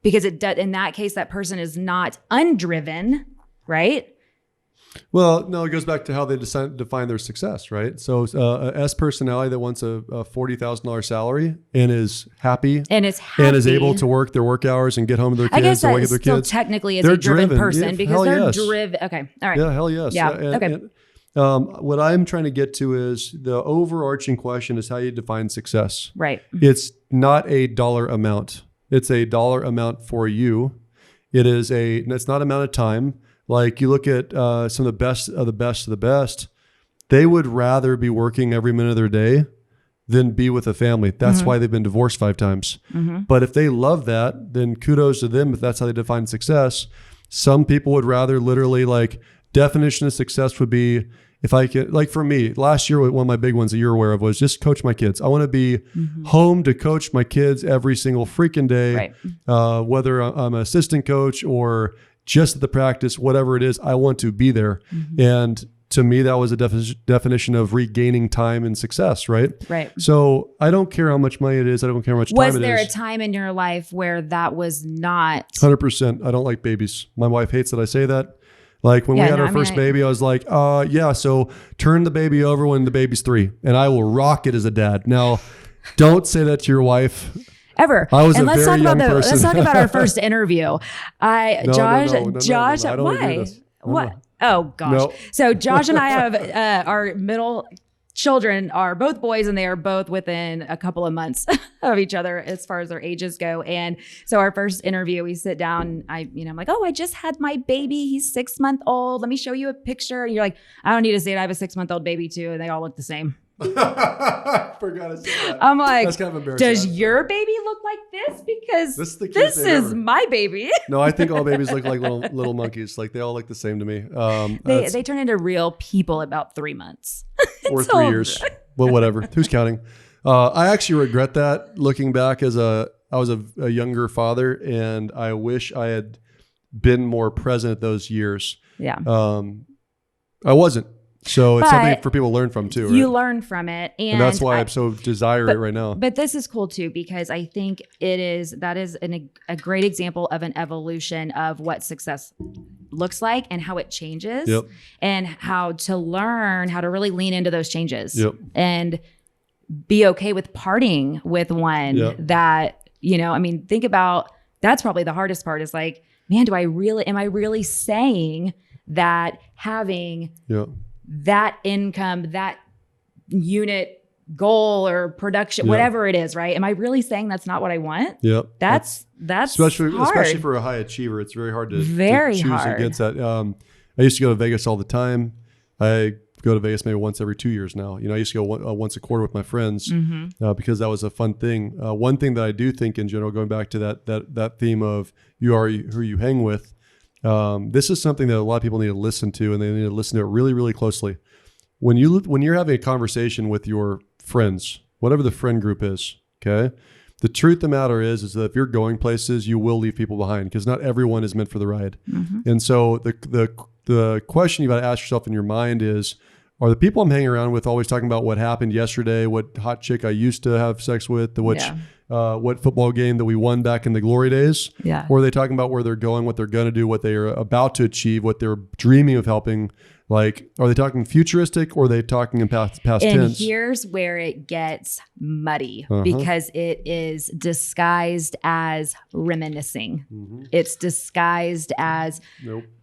because in that case, that person is not undriven, right? Well, no, it goes back to how they define their success, right? So a S personality that wants a $40,000 salary and is happy and is able to work their work hours and get home to their kids. I guess that is still kids. Technically is a driven person, because they're driven. Okay, all right. Yeah, hell yes. Yeah, okay. What I'm trying to get to is the overarching question is how you define success. Right. It's not a dollar amount. It's a dollar amount for you. It's not amount of time. Like you look at some of the best of the best of the best, they would rather be working every minute of their day than be with a family. That's why they've been divorced 5 times. But if they love that, then kudos to them if that's how they define success. Some people would rather literally, like, definition of success would be, if I could, like for me, last year, one of my big ones that you're aware of was just coach my kids. I want to be home to coach my kids every single freaking day, right. Whether I'm an assistant coach or just at the practice, whatever it is, I want to be there. And to me, that was a definition of regaining time and success, right? Right. So I don't care how much money it is. I don't care how much time it is. Was there a time in your life where that was not? 100%. I don't like babies. My wife hates that I say that. Like when we had our first baby, I was like, so turn the baby over when the baby's 3 and I will rock it as a dad. Now, don't say that to your wife. Ever. I was let's talk about our first interview. Josh, no, why? What? Oh gosh. No. So Josh and I have our middle children are both boys, and they are both within a couple of months of each other as far as their ages go. And so our first interview, we sit down. I'm like, I just had my baby. He's 6 months old. Let me show you a picture. And you're like, I don't need to say it. I have a 6-month-old baby too, and they all look the same. I forgot to say that. I'm like, that's kind of embarrassing. Does your baby look like this? Because this is my baby. No, I think all babies look like little monkeys. Like they all look the same to me. They turn into real people about 3 months. Or 3 years. Well, whatever. Who's counting? I actually regret that looking back I was a younger father, and I wish I had been more present those years. Yeah. I wasn't. So it's something for people to learn from too, right? You learn from it. And that's why I so desire it right now. But this is cool too, because I think that is a great example of an evolution of what success looks like and how it changes, and how to learn how to really lean into those changes, and be okay with parting with one that, think about, that's probably the hardest part, is like, man, am I really saying that having that income, that unit goal or production, whatever it is, right? Am I really saying that's not what I want? Yeah. That's especially for a high achiever. It's very hard to choose against that. I used to go to Vegas all the time. I go to Vegas maybe once every 2 years now. I used to go once a quarter with my friends because that was a fun thing. One thing that I do think in general, going back to that theme of you are who you hang with, this is something that a lot of people need to listen to, and they need to listen to it really, really closely. When you're having a conversation with your friends, whatever the friend group is, okay, the truth of the matter is that if you're going places, you will leave people behind, because not everyone is meant for the ride. And so the question you got to ask yourself in your mind is, are the people I'm hanging around with always talking about what happened yesterday, what hot chick I used to have sex with, what football game that we won back in the glory days? Yeah. Or are they talking about where they're going, what they're going to do, what they're about to achieve, what they're dreaming of helping? Like, are they talking futuristic, or are they talking in past tense? And here's where it gets muddy, because it is disguised as reminiscing. It's disguised as,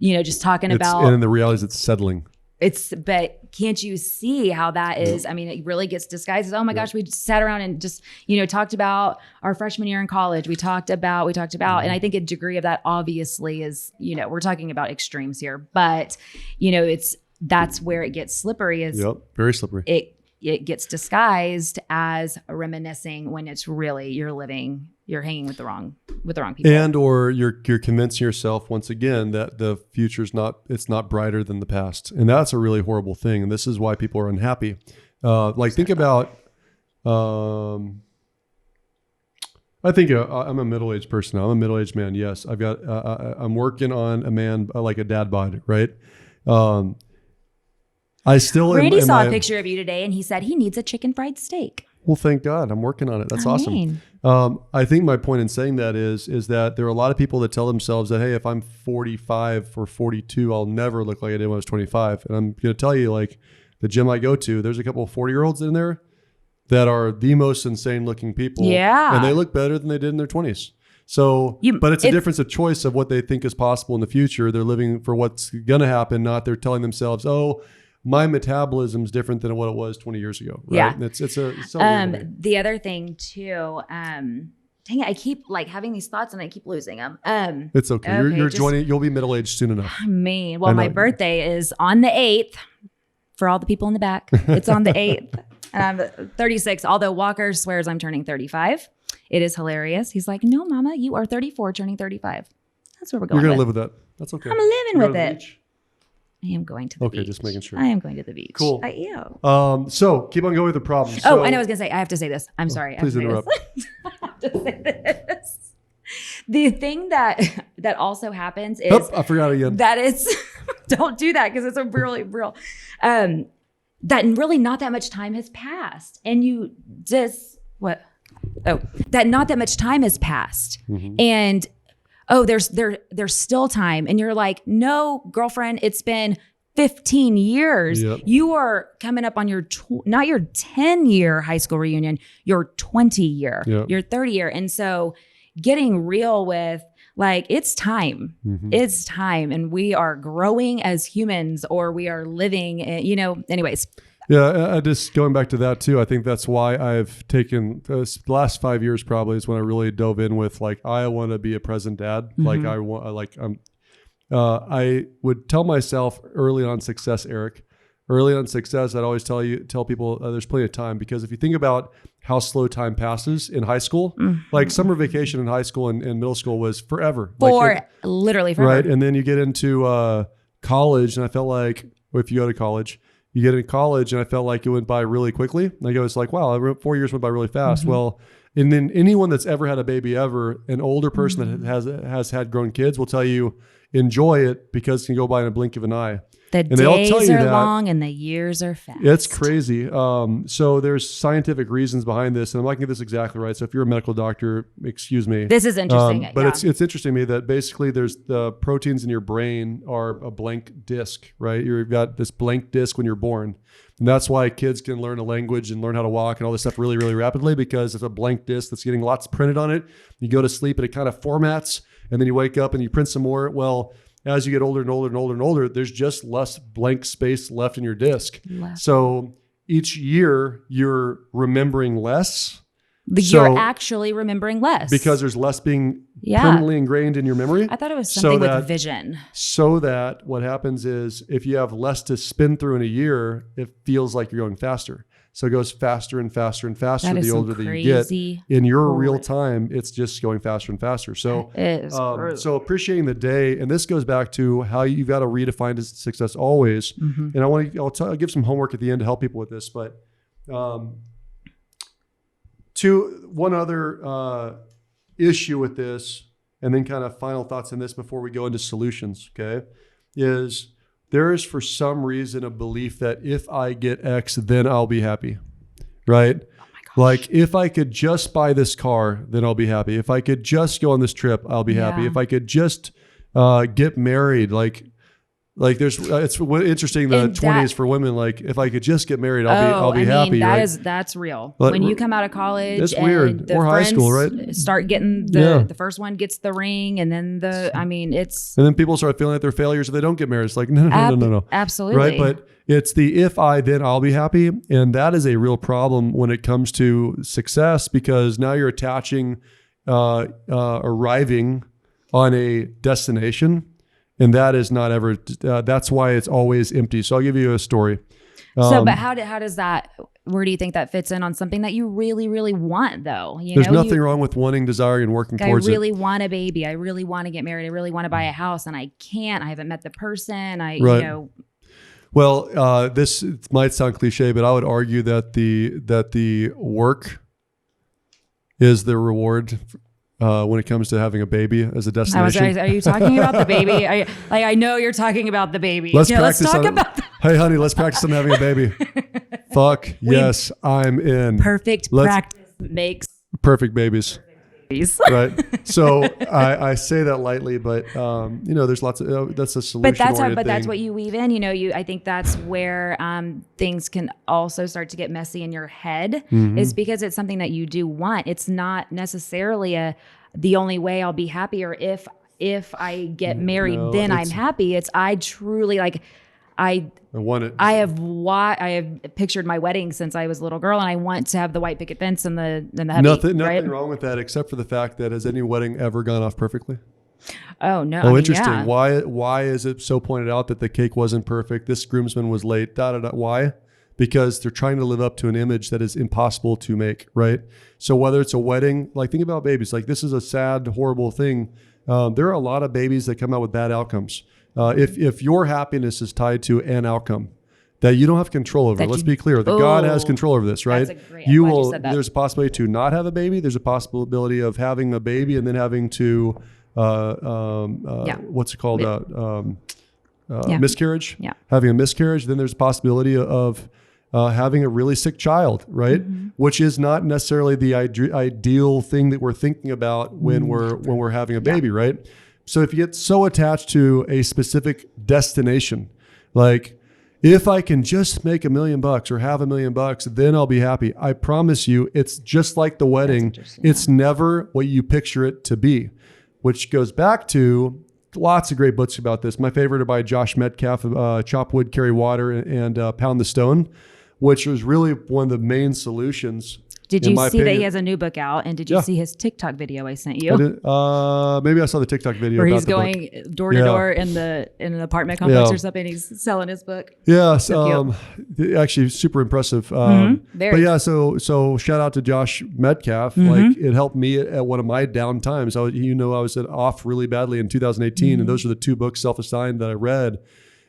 just talking about. And the reality is it's settling. But can't you see how that is? I mean, it really gets disguised as, oh my gosh, we just sat around and just, talked about our freshman year in college. We talked about, and I think a degree of that obviously is, we're talking about extremes here, but that's where it gets slippery, is very slippery. it gets disguised as reminiscing when it's really you're hanging with the wrong people. And or you're convincing yourself once again that the future's not brighter than the past. And that's a really horrible thing. And this is why people are unhappy. Think about, I think I'm a middle-aged person now. I'm a middle-aged man. Yes. I'm working on a man, like a dad bod, right? I still Randy saw a picture of you today and he said he needs a chicken fried steak. Well, thank God. I'm working on it. That's awesome. I think my point in saying that is that there are a lot of people that tell themselves that, hey, if I'm 45 or 42, I'll never look like I did when I was 25. And I'm going to tell you, like, the gym I go to, there's a couple of 40-year-olds in there that are the most insane looking people. Yeah. And they look better than they did in their 20s. So, but it's a difference of choice of what they think is possible in the future. They're living for what's going to happen, not they're telling themselves, oh, my metabolism is different than what it was 20 years ago. Right? Yeah. It's the other thing too, dang it, I keep like having these thoughts and I keep losing them. It's okay. You're joining, you'll be middle-aged soon enough. Well, my birthday is on the 8th for all the people in the back. It's on the 8th. And I'm 36, although Walker swears I'm turning 35. It is hilarious. He's like, no, mama, you are 34 turning 35. That's where we're going. You're going to live with that. That's okay. I'm living with it. I am going to the beach. Okay, just making sure. I am going to the beach. Cool. I am. So keep on going with the problem. Oh, and I was going to say, I have to say this. I'm sorry. Please interrupt. I have to say this. The thing that also happens is... I forgot again. That it's... don't do that because it's a really real... that really not that much time has passed. And you just... What? Oh, that not that much time has passed. Mm-hmm. And... oh, there's still time. And you're like, no, girlfriend, it's been 15 years. Yep. You are coming up on your, not your 10-year high school reunion, your 20-year, your 30-year. And so getting real with like, it's time. Mm-hmm. It's time. And we are growing as humans or we are living, anyways. Yeah, I just going back to that too. I think that's why I've taken the last 5 years probably is when I really dove in with like I want to be a present dad. Mm-hmm. I would tell myself early on success, Eric. Early on success, I'd always tell people there's plenty of time because if you think about how slow time passes in high school, mm-hmm. like summer vacation in high school and middle school was forever. Literally forever. Right, and then you get into college, and I felt like if you go to college. You get into college and I felt like it went by really quickly. Like I was like, wow, 4 years went by really fast. Mm-hmm. Well, and then anyone that's ever had a baby ever, an older person mm-hmm. that has had grown kids will tell you, enjoy it because it can go by in a blink of an eye. The days are long and the years are fast. It's crazy. So there's scientific reasons behind this, and I'm not going to get this exactly right. So if you're a medical doctor, excuse me. This is interesting. But it's interesting to me that basically there's the proteins in your brain are a blank disc, right? You've got this blank disc when you're born. And that's why kids can learn a language and learn how to walk and all this stuff really, really rapidly because it's a blank disc that's getting lots printed on it. You go to sleep and it kind of formats, and then you wake up and you print some more. Well, as you get older and older and older and older, there's just less blank space left in your disc. So each year you're remembering less. You're actually remembering less. Because there's less being permanently ingrained in your memory. I thought it was something with vision. So that what happens is if you have less to spin through in a year, it feels like you're going faster. So it goes faster and faster and faster the older that you get. In your real time, it's just going faster and faster. So, so appreciating the day, and this goes back to how you've got to redefine success always. Mm-hmm. And I'll give some homework at the end to help people with this. But one other issue with this, and then kind of final thoughts on this before we go into solutions. Okay, is. There is, for some reason, a belief that if I get X, then I'll be happy, right? Oh my gosh. Like, if I could just buy this car, then I'll be happy. If I could just go on this trip, I'll be happy. If I could just get married, it's interesting. The 20s for women, like if I could just get married, I'll be happy. That's real. But when you come out of college, it's weird. Or high school, right? Start getting the first one gets the ring, and then it's. And then people start feeling like they're failures if they don't get married. It's like no, absolutely, right? But it's the if I then I'll be happy, and that is a real problem when it comes to success because now you're attaching arriving on a destination. And that is not ever, that's why it's always empty. So I'll give you a story. But how does that, where do you think that fits in on something that you really, really want though? There's nothing wrong with wanting, desiring, and working towards it. I really want a baby. I really want to get married. I really want to buy a house, and I can't. I haven't met the person. Well, this might sound cliche, but I would argue that the work is the reward when it comes to having a baby as a destination. Are you talking about the baby? I know you're talking about the baby. Let's talk about. Hey, honey, let's practice on having a baby. Fuck yes, I'm in. Practice makes perfect babies. Right. So I say that lightly, but there's lots of that's a solution. But that's what you weave in. I think that's where things can also start to get messy in your head. Is because it's something that you do want. It's not necessarily the only way I'll be happy, or if I get married, then I'm happy. It's I truly like. I want it. I have pictured my wedding since I was a little girl, and I want to have the white picket fence and the hubby. Nothing right? wrong with that, except for the fact that has any wedding ever gone off perfectly? Oh no! Oh, interesting. Yeah. Why is it so pointed out that the cake wasn't perfect? This groomsman was late. Why? Because they're trying to live up to an image that is impossible to make. Right. So whether it's a wedding, like think about babies. Like this is a sad, horrible thing. There are a lot of babies that come out with bad outcomes. If your happiness is tied to an outcome that you don't have control over, let's be clear, that God has control over this, right? There's a possibility to not have a baby. There's a possibility of having a baby and then having to, what's it called? Miscarriage. Yeah. Having a miscarriage. Then there's a possibility of having a really sick child, right? Which is not necessarily the ideal thing that we're thinking about when we're having a baby, right? So if you get so attached to a specific destination, like if I can just make $1 million or have $1 million, then I'll be happy. I promise you, it's just like the wedding. It's never what you picture it to be, which goes back to lots of great books about this. My favorite are by Josh Metcalf, Chop Wood, Carry Water, and Pound the Stone, which was really one of the main solutions. Did you see that he has a new book out? And did you see his TikTok video I sent you? Maybe I saw the TikTok video where he's going door to door in an apartment complex or something. He's selling his book. Yeah, actually super impressive. But yeah, so shout out to Josh Metcalf. Like it helped me at one of my down times. I was off really badly in 2018, and those are the two books self-assigned that I read.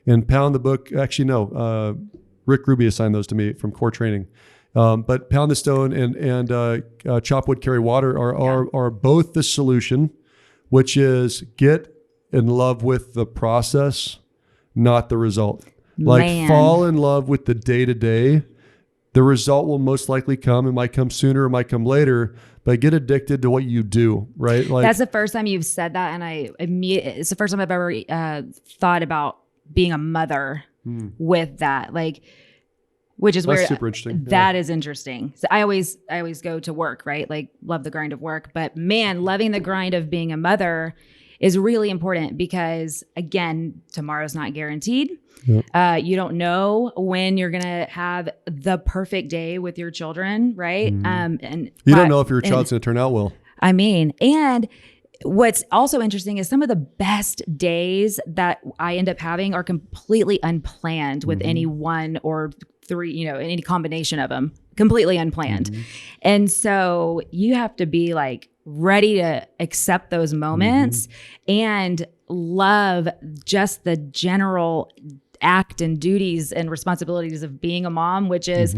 And Pound the book. Actually, no, Rick Ruby assigned those to me from Core Training. But Pound the Stone and Chop Wood, Carry Water are both the solution, which is get in love with the process, not the result. Like fall in love with the day-to-day. The result will most likely come. It might come sooner, it might come later, but get addicted to what you do, right? Like that's the first time you've said that, and it's the first time I've ever thought about being a mother with that. Like, which is where super interesting. That is interesting. So I always go to work, right? Like love the grind of work, but man, loving the grind of being a mother is really important because again, tomorrow's not guaranteed. Yep. You don't know when you're going to have the perfect day with your children, right? And you don't know if your child's going to turn out well. I mean, and what's also interesting is some of the best days that I end up having are completely unplanned with any one or three, any combination of them, completely unplanned. And so you have to be like ready to accept those moments and love just the general act and duties and responsibilities of being a mom, which is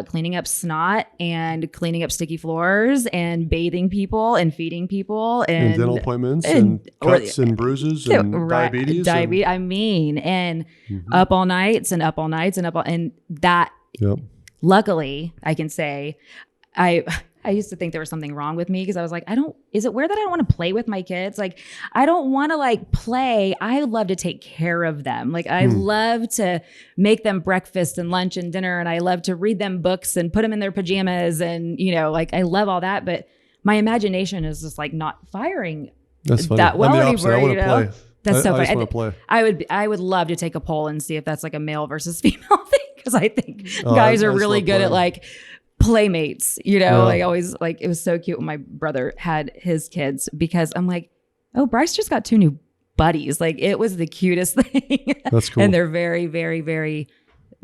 cleaning up snot and cleaning up sticky floors and bathing people and feeding people and dental appointments and cuts and bruises and diabetes. I mean, and up all nights and up all nights and and that. Yep. Luckily, I can say I used to think there was something wrong with me because I was like, is it weird that I don't want to play with my kids? Like, I don't want to like play. I love to take care of them. Like, I love to make them breakfast and lunch and dinner. And I love to read them books and put them in their pajamas. And, like, I love all that. But my imagination is just like not firing that well anymore. I want to play. That's so funny. I want to play. I would love to take a poll and see if that's like a male versus female thing. Because I think guys are really good at like playmates, like always, like it was so cute when my brother had his kids because I'm like, oh, Bryce just got 2 new buddies. Like it was the cutest thing. That's cool. And they're very, very, very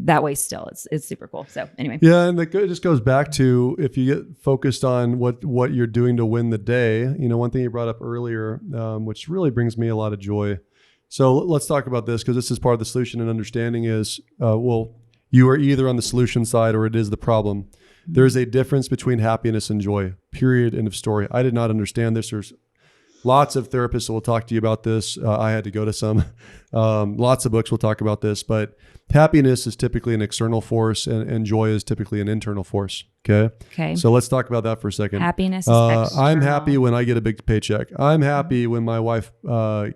that way still. It's super cool. So anyway. Yeah. And it just goes back to, if you get focused on what you're doing to win the day, one thing you brought up earlier, which really brings me a lot of joy. So let's talk about this, because this is part of the solution, and understanding is, you are either on the solution side or it is the problem. There's a difference between happiness and joy, period, end of story. I did not understand this. There's lots of therapists that will talk to you about this. I had to go to some. Lots of books will talk about this, but happiness is typically an external force, and joy is typically an internal force. Okay. So let's talk about that for a second. Happiness is external. I'm happy when I get a big paycheck. I'm happy when my wife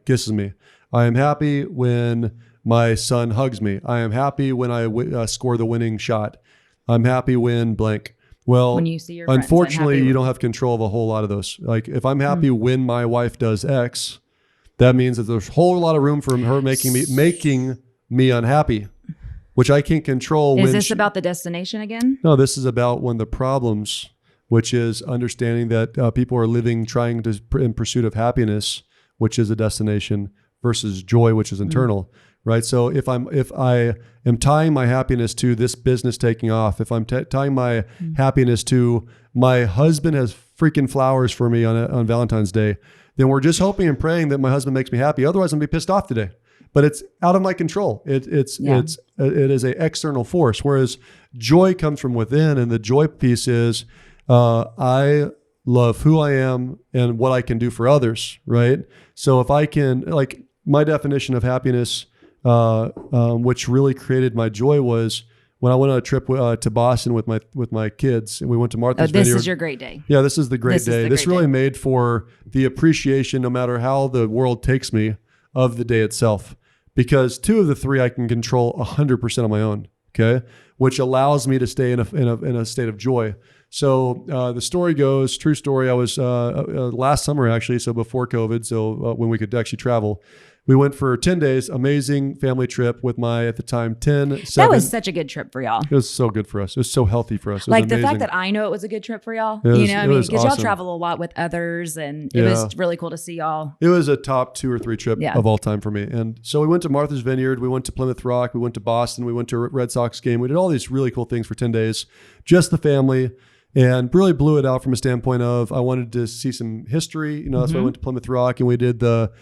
kisses me. I am happy when my son hugs me. I am happy when I score the winning shot. I'm happy when blank. Well, when you see your friends, unfortunately, you don't have control of a whole lot of those. Like, if I'm happy when my wife does X, that means that there's a whole lot of room for her making me unhappy, which I can't control. Is this about the destination again? No, this is about one of the problems, which is understanding that people are living trying to in pursuit of happiness, which is a destination, versus joy, which is internal. Right. So if I am tying my happiness to this business taking off, if I'm tying my happiness to my husband has freaking flowers for me on Valentine's Day, then we're just hoping and praying that my husband makes me happy. Otherwise, I'm gonna be pissed off today. But it's out of my control. It is an external force. Whereas joy comes from within, and the joy piece is I love who I am and what I can do for others. Right. So if I can, like, my definition of happiness, which really created my joy, was when I went on a trip to Boston with my kids, and we went to Martha's Vineyard. This is your great day. Yeah, this is the great day. This really made for the appreciation, no matter how the world takes me, of the day itself. Because 2 of the 3 I can control 100% on my own. Okay, which allows me to stay in a state of joy. So the story goes, true story. I was last summer, actually, so before COVID, so when we could actually travel. We went for 10 days, amazing family trip with my, at the time, 7. That was such a good trip for y'all. It was so good for us. It was so healthy for us. It was like amazing. The fact that I know it was a good trip for y'all, because y'all travel a lot with others, and it was really cool to see y'all. It was a top 2 or 3 trip of all time for me. And so we went to Martha's Vineyard, we went to Plymouth Rock, we went to Boston, we went to a Red Sox game. We did all these really cool things for 10 days, just the family. And really blew it out from a standpoint of, I wanted to see some history. That's why I went to Plymouth Rock, and we did the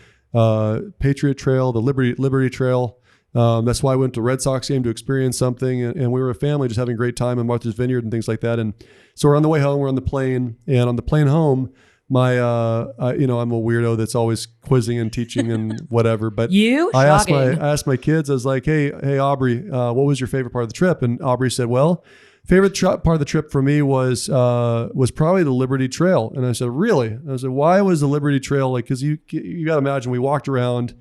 Patriot Trail, the Liberty Trail. That's why I went to Red Sox game to experience something. And we were a family just having a great time in Martha's Vineyard and things like that. And so we're on the way home, we're on the plane, and on the plane home, I'm a weirdo that's always quizzing and teaching and whatever. But I asked my kids, I was like, hey, Aubrey, what was your favorite part of the trip? And Aubrey said, well, favorite part of the trip for me was probably the Liberty Trail. And I said, really? And I said, why was the Liberty Trail? Like, because you got to imagine, we walked around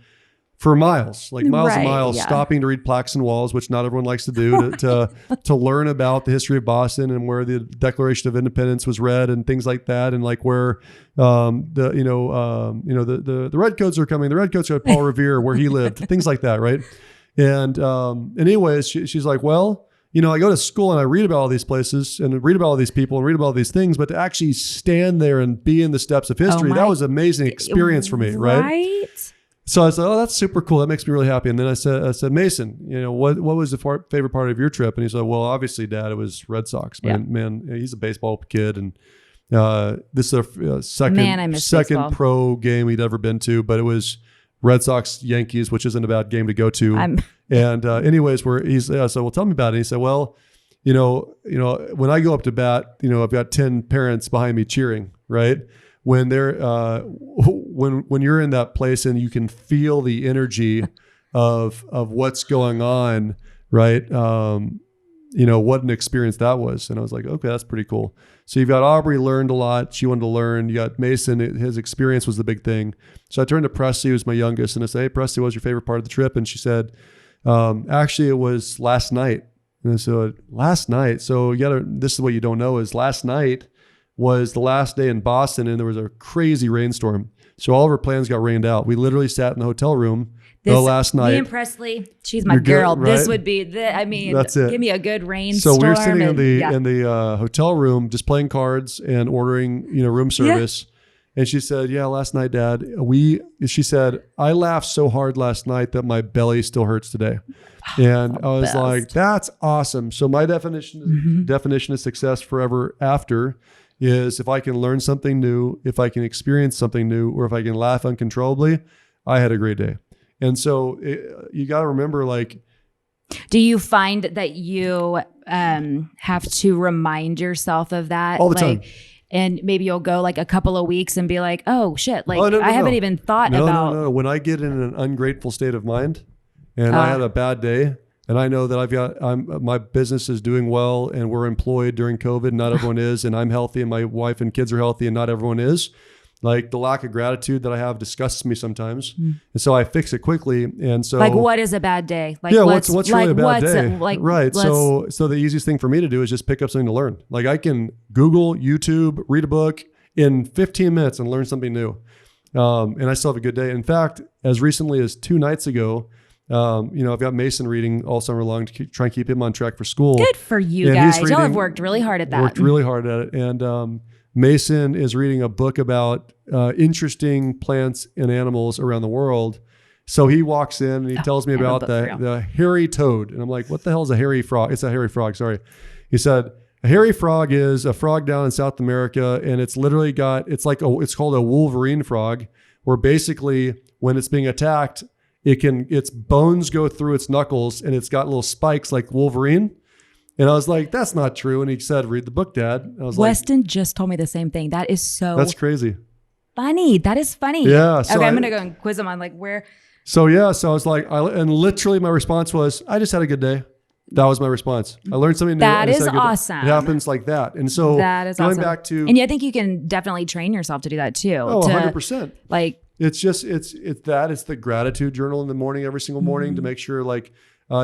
for miles, like miles and miles, stopping to read plaques and walls, which not everyone likes to do, to learn about the history of Boston and where the Declaration of Independence was read and things like that, and like where the Redcoats are coming. The Redcoats are at Paul Revere, where he lived, things like that, right? And anyways, she's like, well, I go to school and I read about all these places and read about all these people and read about all these things, but to actually stand there and be in the steps of history, that was an amazing experience for me, right? So I said, oh, that's super cool. That makes me really happy. And then I said, Mason, what was the favorite part of your trip? And he said, well, obviously, Dad, it was Red Sox. Man, he's a baseball kid, and this is a second pro game he'd ever been to, but it was Red Sox Yankees, which isn't a bad game to go to. Anyways, so well, tell me about it. And he said, well, when I go up to bat, I've got 10 parents behind me cheering, right? When they're when you're in that place and you can feel the energy of what's going on, right? What an experience that was. And I was like, okay, that's pretty cool. So you've got Aubrey, learned a lot. She wanted to learn. You got Mason, his experience was the big thing. So I turned to Presley, who's my youngest, and I said, hey, Presley, what was your favorite part of the trip? And she said, actually, it was last night. And I said, last night? So this is what you don't know, is last night was the last day in Boston, and there was a crazy rainstorm. So all of our plans got rained out. We literally sat in the hotel room last night. Me and Presley, she's my girl. Good, right? This would be that's it. Give me a good rainstorm. So we were sitting in the hotel room just playing cards and ordering room service. And she said, yeah, last night, Dad, she said, I laughed so hard last night that my belly still hurts today. And I was like, that's awesome. So my definition of success forever after is if I can learn something new, if I can experience something new, or if I can laugh uncontrollably, I had a great day. And so you got to remember, like, do you find that you have to remind yourself of that all the time? And maybe you'll go like a couple of weeks and be like, oh shit, like I haven't even thought about. No. When I get in an ungrateful state of mind and I had a bad day and I know that my business is doing well and we're employed during COVID, not everyone is, and I'm healthy and my wife and kids are healthy and not everyone is. Like the lack of gratitude that I have disgusts me sometimes. And so I fix it quickly. And so like, what is a bad day? Like, yeah, what's really a bad day? Right. So the easiest thing for me to do is just pick up something to learn. Like I can Google, YouTube, read a book in 15 minutes and learn something new. And I still have a good day. In fact, as recently as 2 nights ago, I've got Mason reading all summer long to try and keep him on track for school. Good for you guys. Y'all have worked really hard at that. Worked really hard at it. And, Mason is reading a book about interesting plants and animals around the world. So he walks in and he tells me about the hairy toad. And I'm like, what the hell is a hairy frog? It's a hairy frog, sorry. He said, a hairy frog is a frog down in South America. And it's literally it's called a wolverine frog, where basically when it's being attacked, its bones go through its knuckles and it's got little spikes like Wolverine. And I was like, that's not true. And he said, read the book, Dad. And I was Weston just told me the same thing. That is that's crazy. Funny. That is funny. Yeah. So okay, I'm going to go and quiz him on like where. So I was like, and literally my response was, I just had a good day. That was my response. I learned something new. That is awesome. It happens like that. And so that is going awesome. back to. And I think you can definitely train yourself to do that too. Oh, 100%. Like, it's the gratitude journal in the morning, every single morning to make sure like,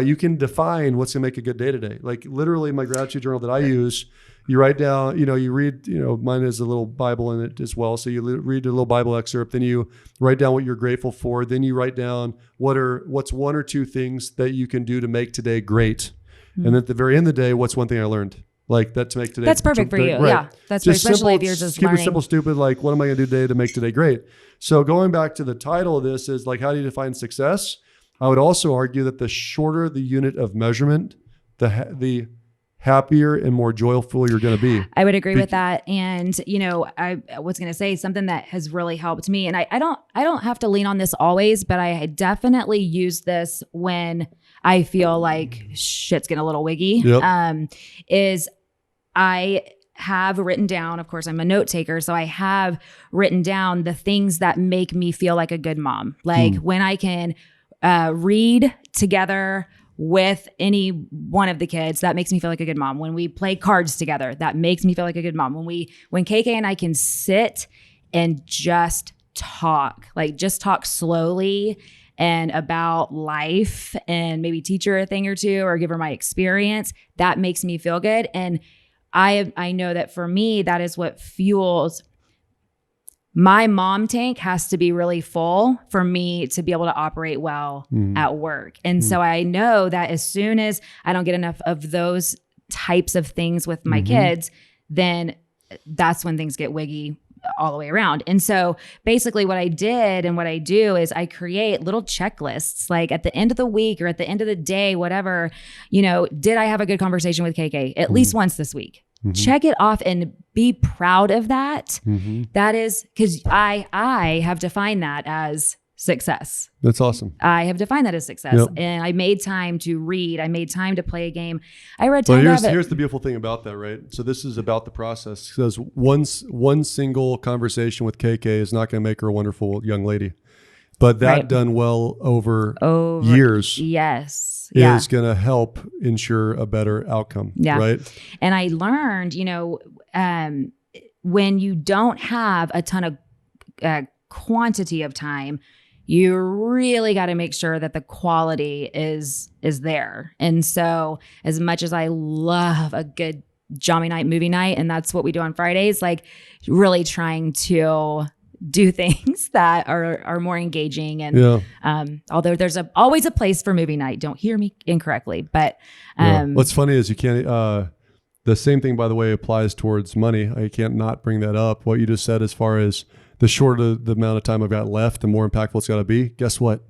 you can define what's going to make a good day today. Like literally my gratitude journal that I use, you write down, you read, mine has a little Bible in it as well. So you read a little Bible excerpt, then you write down what you're grateful for. Then you write down what's 1 or 2 things that you can do to make today great. And at the very end of the day, what's one thing I learned? Like that to make today. That's perfect for you. Right. Yeah. That's just especially simple, if you're just learning. Keep it simple, stupid. Like what am I going to do today to make today great? So going back to the title of this is like, how do you define success? I would also argue that the shorter the unit of measurement, the happier and more joyful you're going to be. I would agree with that. And, I was going to say something that has really helped me. And I don't have to lean on this always, but I definitely use this when I feel like shit's getting a little wiggy. Yep. Is I have written down, of course, I'm a note taker. So I have written down the things that make me feel like a good mom. Like when I can read together with any one of the kids, that makes me feel like a good mom. When we play cards together, that makes me feel like a good mom. When KK and I can sit and just talk slowly and about life and maybe teach her a thing or two or give her my experience, that makes me feel good. And I know that for me, that is what fuels. My mom tank has to be really full for me to be able to operate well at work. And so I know that as soon as I don't get enough of those types of things with my kids, then that's when things get wiggy all the way around. And so basically what I did and what I do is I create little checklists, like at the end of the week or at the end of the day, whatever, did I have a good conversation with KK at least once this week? Check it off and be proud of that. That is because I have defined that as success. That's awesome. I have defined that as success. And I made time to read. I made time to play a game. I read time. Well, here's the beautiful thing about that, right? So this is about the process. Because one single conversation with KK is not going to make her a wonderful young lady. But that done well over years. Yes. Is going to help ensure a better outcome. Yeah. Right. And I learned, when you don't have a ton of quantity of time, you really got to make sure that the quality is there. And so as much as I love a good Jommy night, movie night, and that's what we do on Fridays, like really trying to do things that are more engaging. And although there's always a place for movie night, don't hear me incorrectly, but what's funny is you can't, the same thing, by the way, applies towards money. I can't not bring that up. What you just said, as far as the shorter the amount of time I've got left, the more impactful it's got to be. Guess what?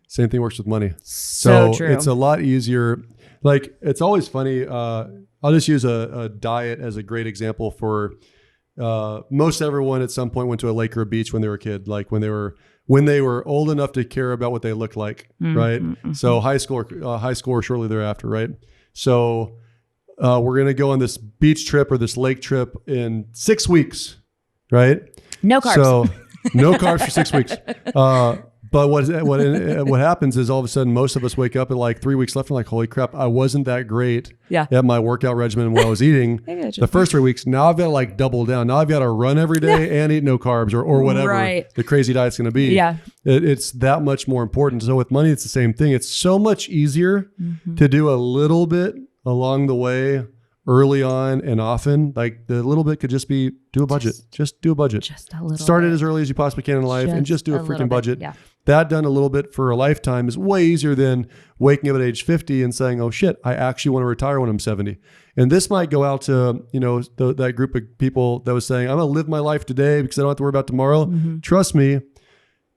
Same thing works with money. So true. It's a lot easier. Like, it's always funny. I'll just use a diet as a great example for most everyone at some point went to a lake or a beach when they were a kid, like when they were old enough to care about what they looked like, right? So high school or shortly thereafter, right? So we're going to go on this beach trip or this lake trip in 6 weeks, right? No carbs. So no carbs for 6 weeks. But what happens is all of a sudden most of us wake up at like 3 weeks left and like, holy crap, I wasn't that great at my workout regimen when I was eating the first 3 weeks. Now I've got to like double down. Now I've got to run every day and eat no carbs or whatever the crazy diet's going to be. Yeah. It's that much more important. So with money, it's the same thing. It's so much easier to do a little bit along the way, early on and often. Like the little bit could just be do a budget. Just do a budget. Just a little Start bit. it as early as you possibly can in life and just do a freaking budget. Yeah. That done a little bit for a lifetime is way easier than waking up at age 50 and saying, oh shit, I actually want to retire when I'm 70. And this might go out to, that group of people that was saying, I'm going to live my life today because I don't have to worry about tomorrow. Trust me,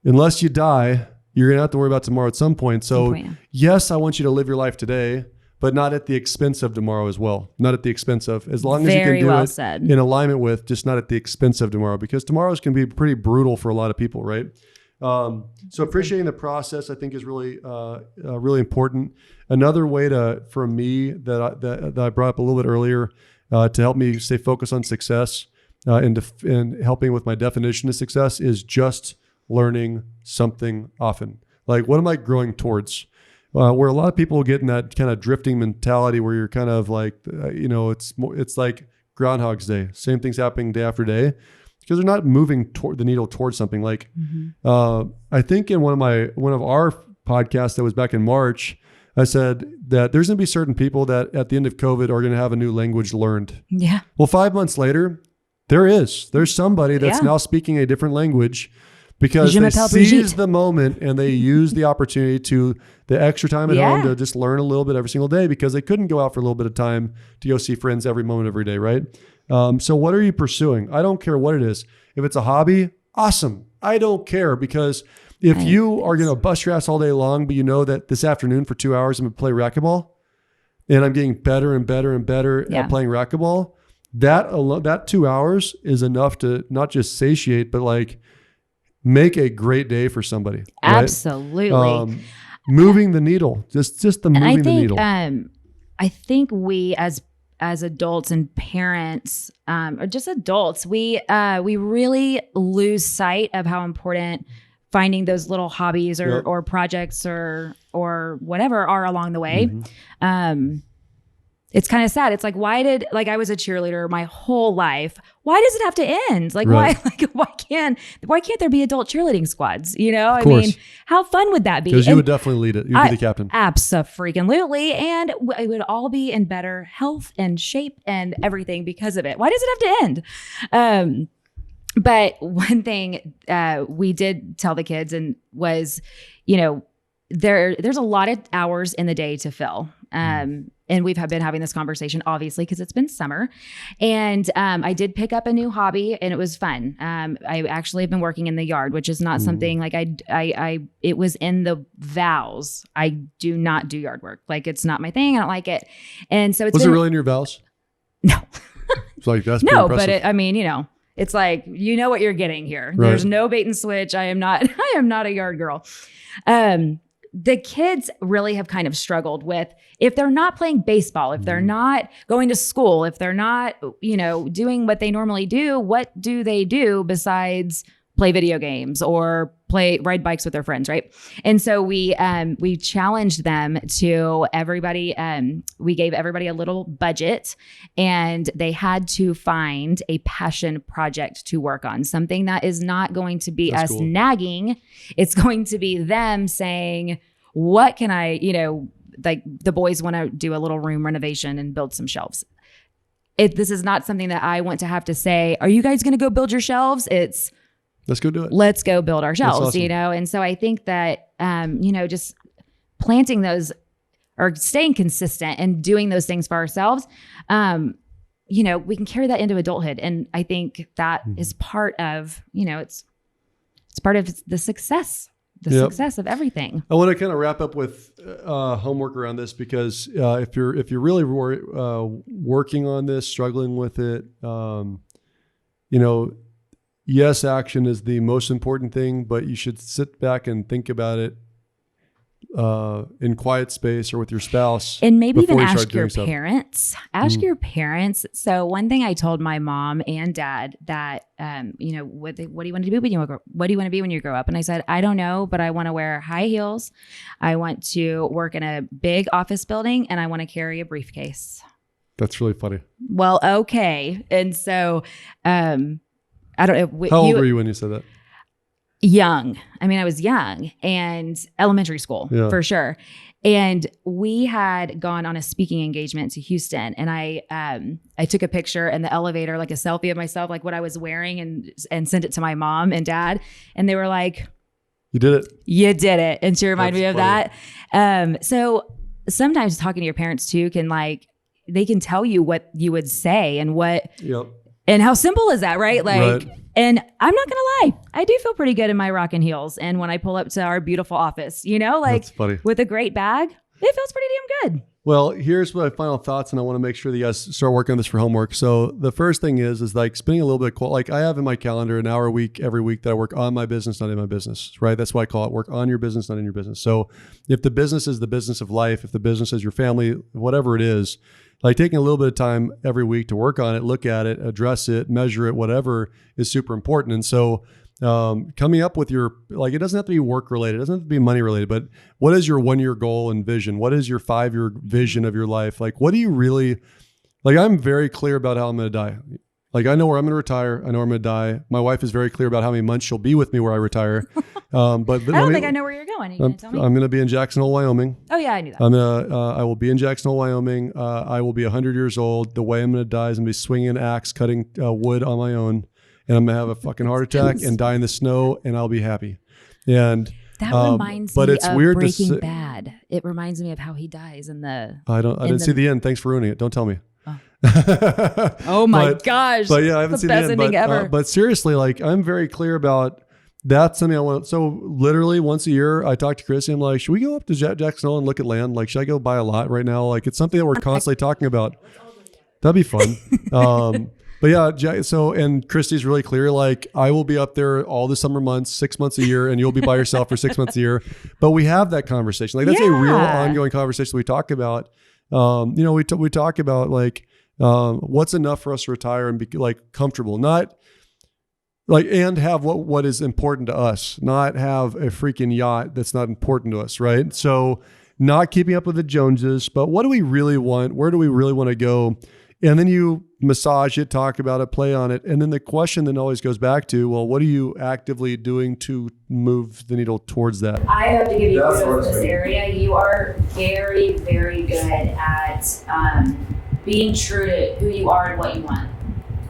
unless you die, you're going to have to worry about tomorrow at some point. So yes, I want you to live your life today, but not at the expense of tomorrow as well. Not at the expense of, as long as you can do it in alignment with, just not at the expense of tomorrow, because tomorrows can be pretty brutal for a lot of people, right? So appreciating the process, I think, is really, really important. Another way for me that I brought up a little bit earlier, to help me stay focused on success, and helping with my definition of success is just learning something often. Like, what am I growing towards? Where a lot of people get in that kind of drifting mentality where you're kind of like, it's like Groundhog's Day. Same thing's happening day after day because they're not moving the needle towards something. Like, I think in one of our podcasts that was back in March, I said that there's going to be certain people that at the end of COVID are going to have a new language learned. Yeah. Well, 5 months later, there's somebody that's now speaking a different language because they seize the moment and they use the opportunity to the extra time at home to just learn a little bit every single day because they couldn't go out for a little bit of time to go see friends every moment, every day, right? So what are you pursuing? I don't care what it is. If it's a hobby, awesome. I don't care because if you are going to bust your ass all day long, but you know that this afternoon for 2 hours I'm going to play racquetball and I'm getting better and better and better at playing racquetball, that 2 hours is enough to not just satiate, but like make a great day for somebody. Right? Absolutely. Moving the needle, just the moving the needle. I think we as adults and parents, or just adults, we really lose sight of how important finding those little hobbies or projects or whatever are along the way. It's kind of sad. It's like, I was a cheerleader my whole life. Why does it have to end? Like, why can't there be adult cheerleading squads? I mean, how fun would that be? Because you would definitely lead it. You'd be the captain. Abso-freaking-lutely. And it would all be in better health and shape and everything because of it. Why does it have to end? But one thing we did tell the kids was, there's a lot of hours in the day to fill. And we've been having this conversation, obviously, because it's been summer. And I did pick up a new hobby, and it was fun. I actually have been working in the yard, which is not something like it was in the vows. I do not do yard work. Like, it's not my thing. I don't like it. And so was it really in your vows? No. It's like, that's pretty impressive. But it's like, what you're getting here. Right. There's no bait and switch. I am not a yard girl. The kids really have kind of struggled with, if they're not playing baseball, if they're not going to school, if they're not, doing what they normally do, what do they do besides play video games or ride bikes with their friends, right? And so we challenged them to everybody. We gave everybody a little budget, and they had to find a passion project to work on, something that is not going to be us nagging. It's going to be them saying, what can I, like the boys want to do a little room renovation and build some shelves. This is not something that I want to have to say, are you guys going to go build your shelves? It's, let's go do it. Let's go build our shelves, awesome. And so I think that, just planting those or staying consistent and doing those things for ourselves, we can carry that into adulthood. And I think that is part of, It's part of the success. Success of everything. I want to kind of wrap up with homework around this, because if you're really working on this, struggling with it, yes, action is the most important thing, but you should sit back and think about it in quiet space or with your spouse. And maybe even ask your parents. Ask your parents. So one thing I told my mom and dad that, what do you want to be when you grow up? And I said, I don't know, but I want to wear high heels. I want to work in a big office building, and I want to carry a briefcase. That's really funny. Well, okay. And so, I don't know. How old were you when you said that? Young. I mean, I was young, and elementary school for sure. And we had gone on a speaking engagement to Houston, and I took a picture in the elevator, like a selfie of myself, like what I was wearing, and sent it to my mom and dad. And they were like, "You did it. You did it." And she reminded me of that. So sometimes talking to your parents too they can tell you what you would say and what, and how simple is that, right? And I'm not going to lie, I do feel pretty good in my rocking heels. And when I pull up to our beautiful office, That's funny. With a great bag, it feels pretty damn good. Well, here's my final thoughts, and I want to make sure that you guys start working on this for homework. So the first thing is like spending a little bit of I have in my calendar an hour a week, every week, that I work on my business, not in my business, right? That's why I call it work on your business, not in your business. So if the business is the business of life, if the business is your family, whatever it is, like taking a little bit of time every week to work on it, look at it, address it, measure it, whatever is super important. And so coming up with your, it doesn't have to be work related, it doesn't have to be money related, but what is your 1-year goal and vision? What is your 5-year vision of your life? What do you really, I'm very clear about how I'm going to die. I know where I'm going to retire. I know where I'm going to die. My wife is very clear about how many months she'll be with me where I retire. But I don't think I know where you're going. Are you going to tell me? I'm going to be in Jackson Hole, Wyoming. Oh yeah, I knew that. I will be in Jackson Hole, Wyoming. I will be 100 years old. The way I'm going to die is I'm going to be swinging an axe, cutting wood on my own. And I'm going to have a fucking heart attack and die in the snow, and I'll be happy. And that reminds me of Breaking Bad. It reminds me of how he dies in the... I didn't see the end. Thanks for ruining it. Don't tell me. Oh my gosh. But yeah, I haven't seen the end. Ever. But seriously, I'm very clear about that's something I want. So literally once a year, I talk to Chrissy. I'm like, should we go up to Jackson Hole and look at land? Should I go buy a lot right now? It's something that we're constantly talking about. That'd be fun. But yeah, and Christy's really clear, I will be up there all the summer months, 6 months a year, and you'll be by yourself for 6 months a year. But we have that conversation. That's a real ongoing conversation we talk about. We talk about what's enough for us to retire and be comfortable, not and have what is important to us, not have a freaking yacht that's not important to us, right? So not keeping up with the Joneses, but what do we really want? Where do we really want to go? And then you massage it, talk about it, play on it. And then the question then always goes back to, well, what are you actively doing to move the needle towards that? I have to give you kudos in this area. You are very, very good at being true to who you are and what you want.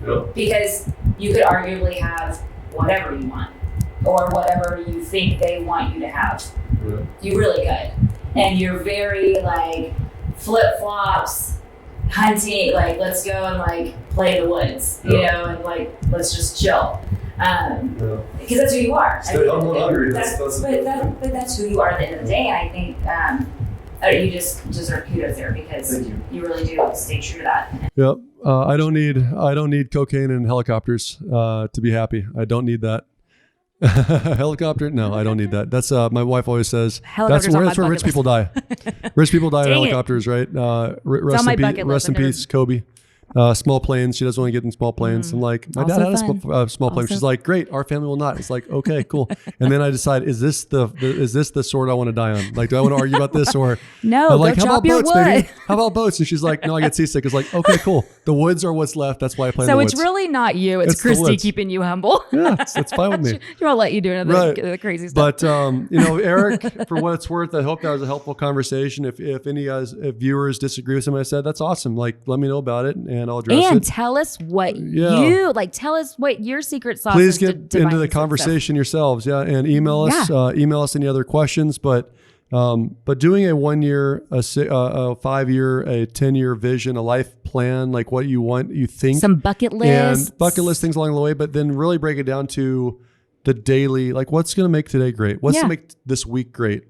Yep. Because you could arguably have whatever you want or whatever you think they want you to have. Yep. You really could. And you're very flip-flops, hunting, let's go and play in the woods, you know, and let's just chill. Because that's who you are. Stay humble and hungry. But that's who you are at the end of the day. And I think you just deserve kudos there because you really do stay true to that. Yep. I don't need cocaine and helicopters to be happy. I don't need that. Helicopter? No, I don't need that. That's my wife always says. That's where rich people die. Rich people die in helicopters, right? Rest in peace, Kobe. Small planes. She doesn't want to get in small planes. I'm like, my dad had a small plane. She's like, great. Our family will not. It's like, okay, cool. And then I decide, is this the sword I want to die on? Do I want to argue about this or no? I'm like, how about boats, baby? How about boats? And she's like, no, I get seasick. It's like, okay, cool. The woods are what's left. That's why I play in the woods. So it's really not you. It's Christy keeping you humble. Yeah, it's fine with me. She won't let you do another crazy stuff. But Eric, for what it's worth, I hope that was a helpful conversation. If any viewers disagree with something I said, that's awesome. Let me know about it. And I'll address it. And tell us what tell us what your secret sauce Please is. Please get into the conversation yourselves. Yeah. And email us, email us any other questions, but doing a 1 year, a 5 year, a 10-year vision, a life plan, what you want, you think. Some bucket lists. And bucket list things along the way, but then really break it down to the daily, like what's going to make today great? What's to make this week great?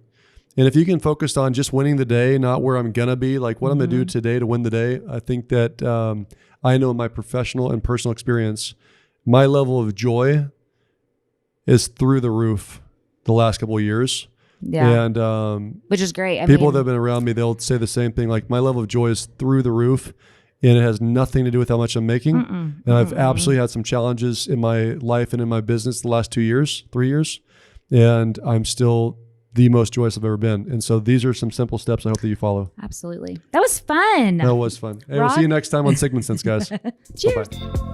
And if you can focus on just winning the day, not where I'm going to be, like what I'm going to do today to win the day, I think that I know in my professional and personal experience, my level of joy is through the roof the last couple of years. Yeah. And which is great. People that have been around me, they'll say the same thing. Like my level of joy is through the roof, and it has nothing to do with how much I'm making. And I've absolutely had some challenges in my life and in my business the last 3 years, and I'm still the most joyous I've ever been. And so these are some simple steps I hope that you follow. Absolutely. That was fun. That was fun. Hey, we'll see you next time on Sigman Sense, guys. Cheers. Bye-bye.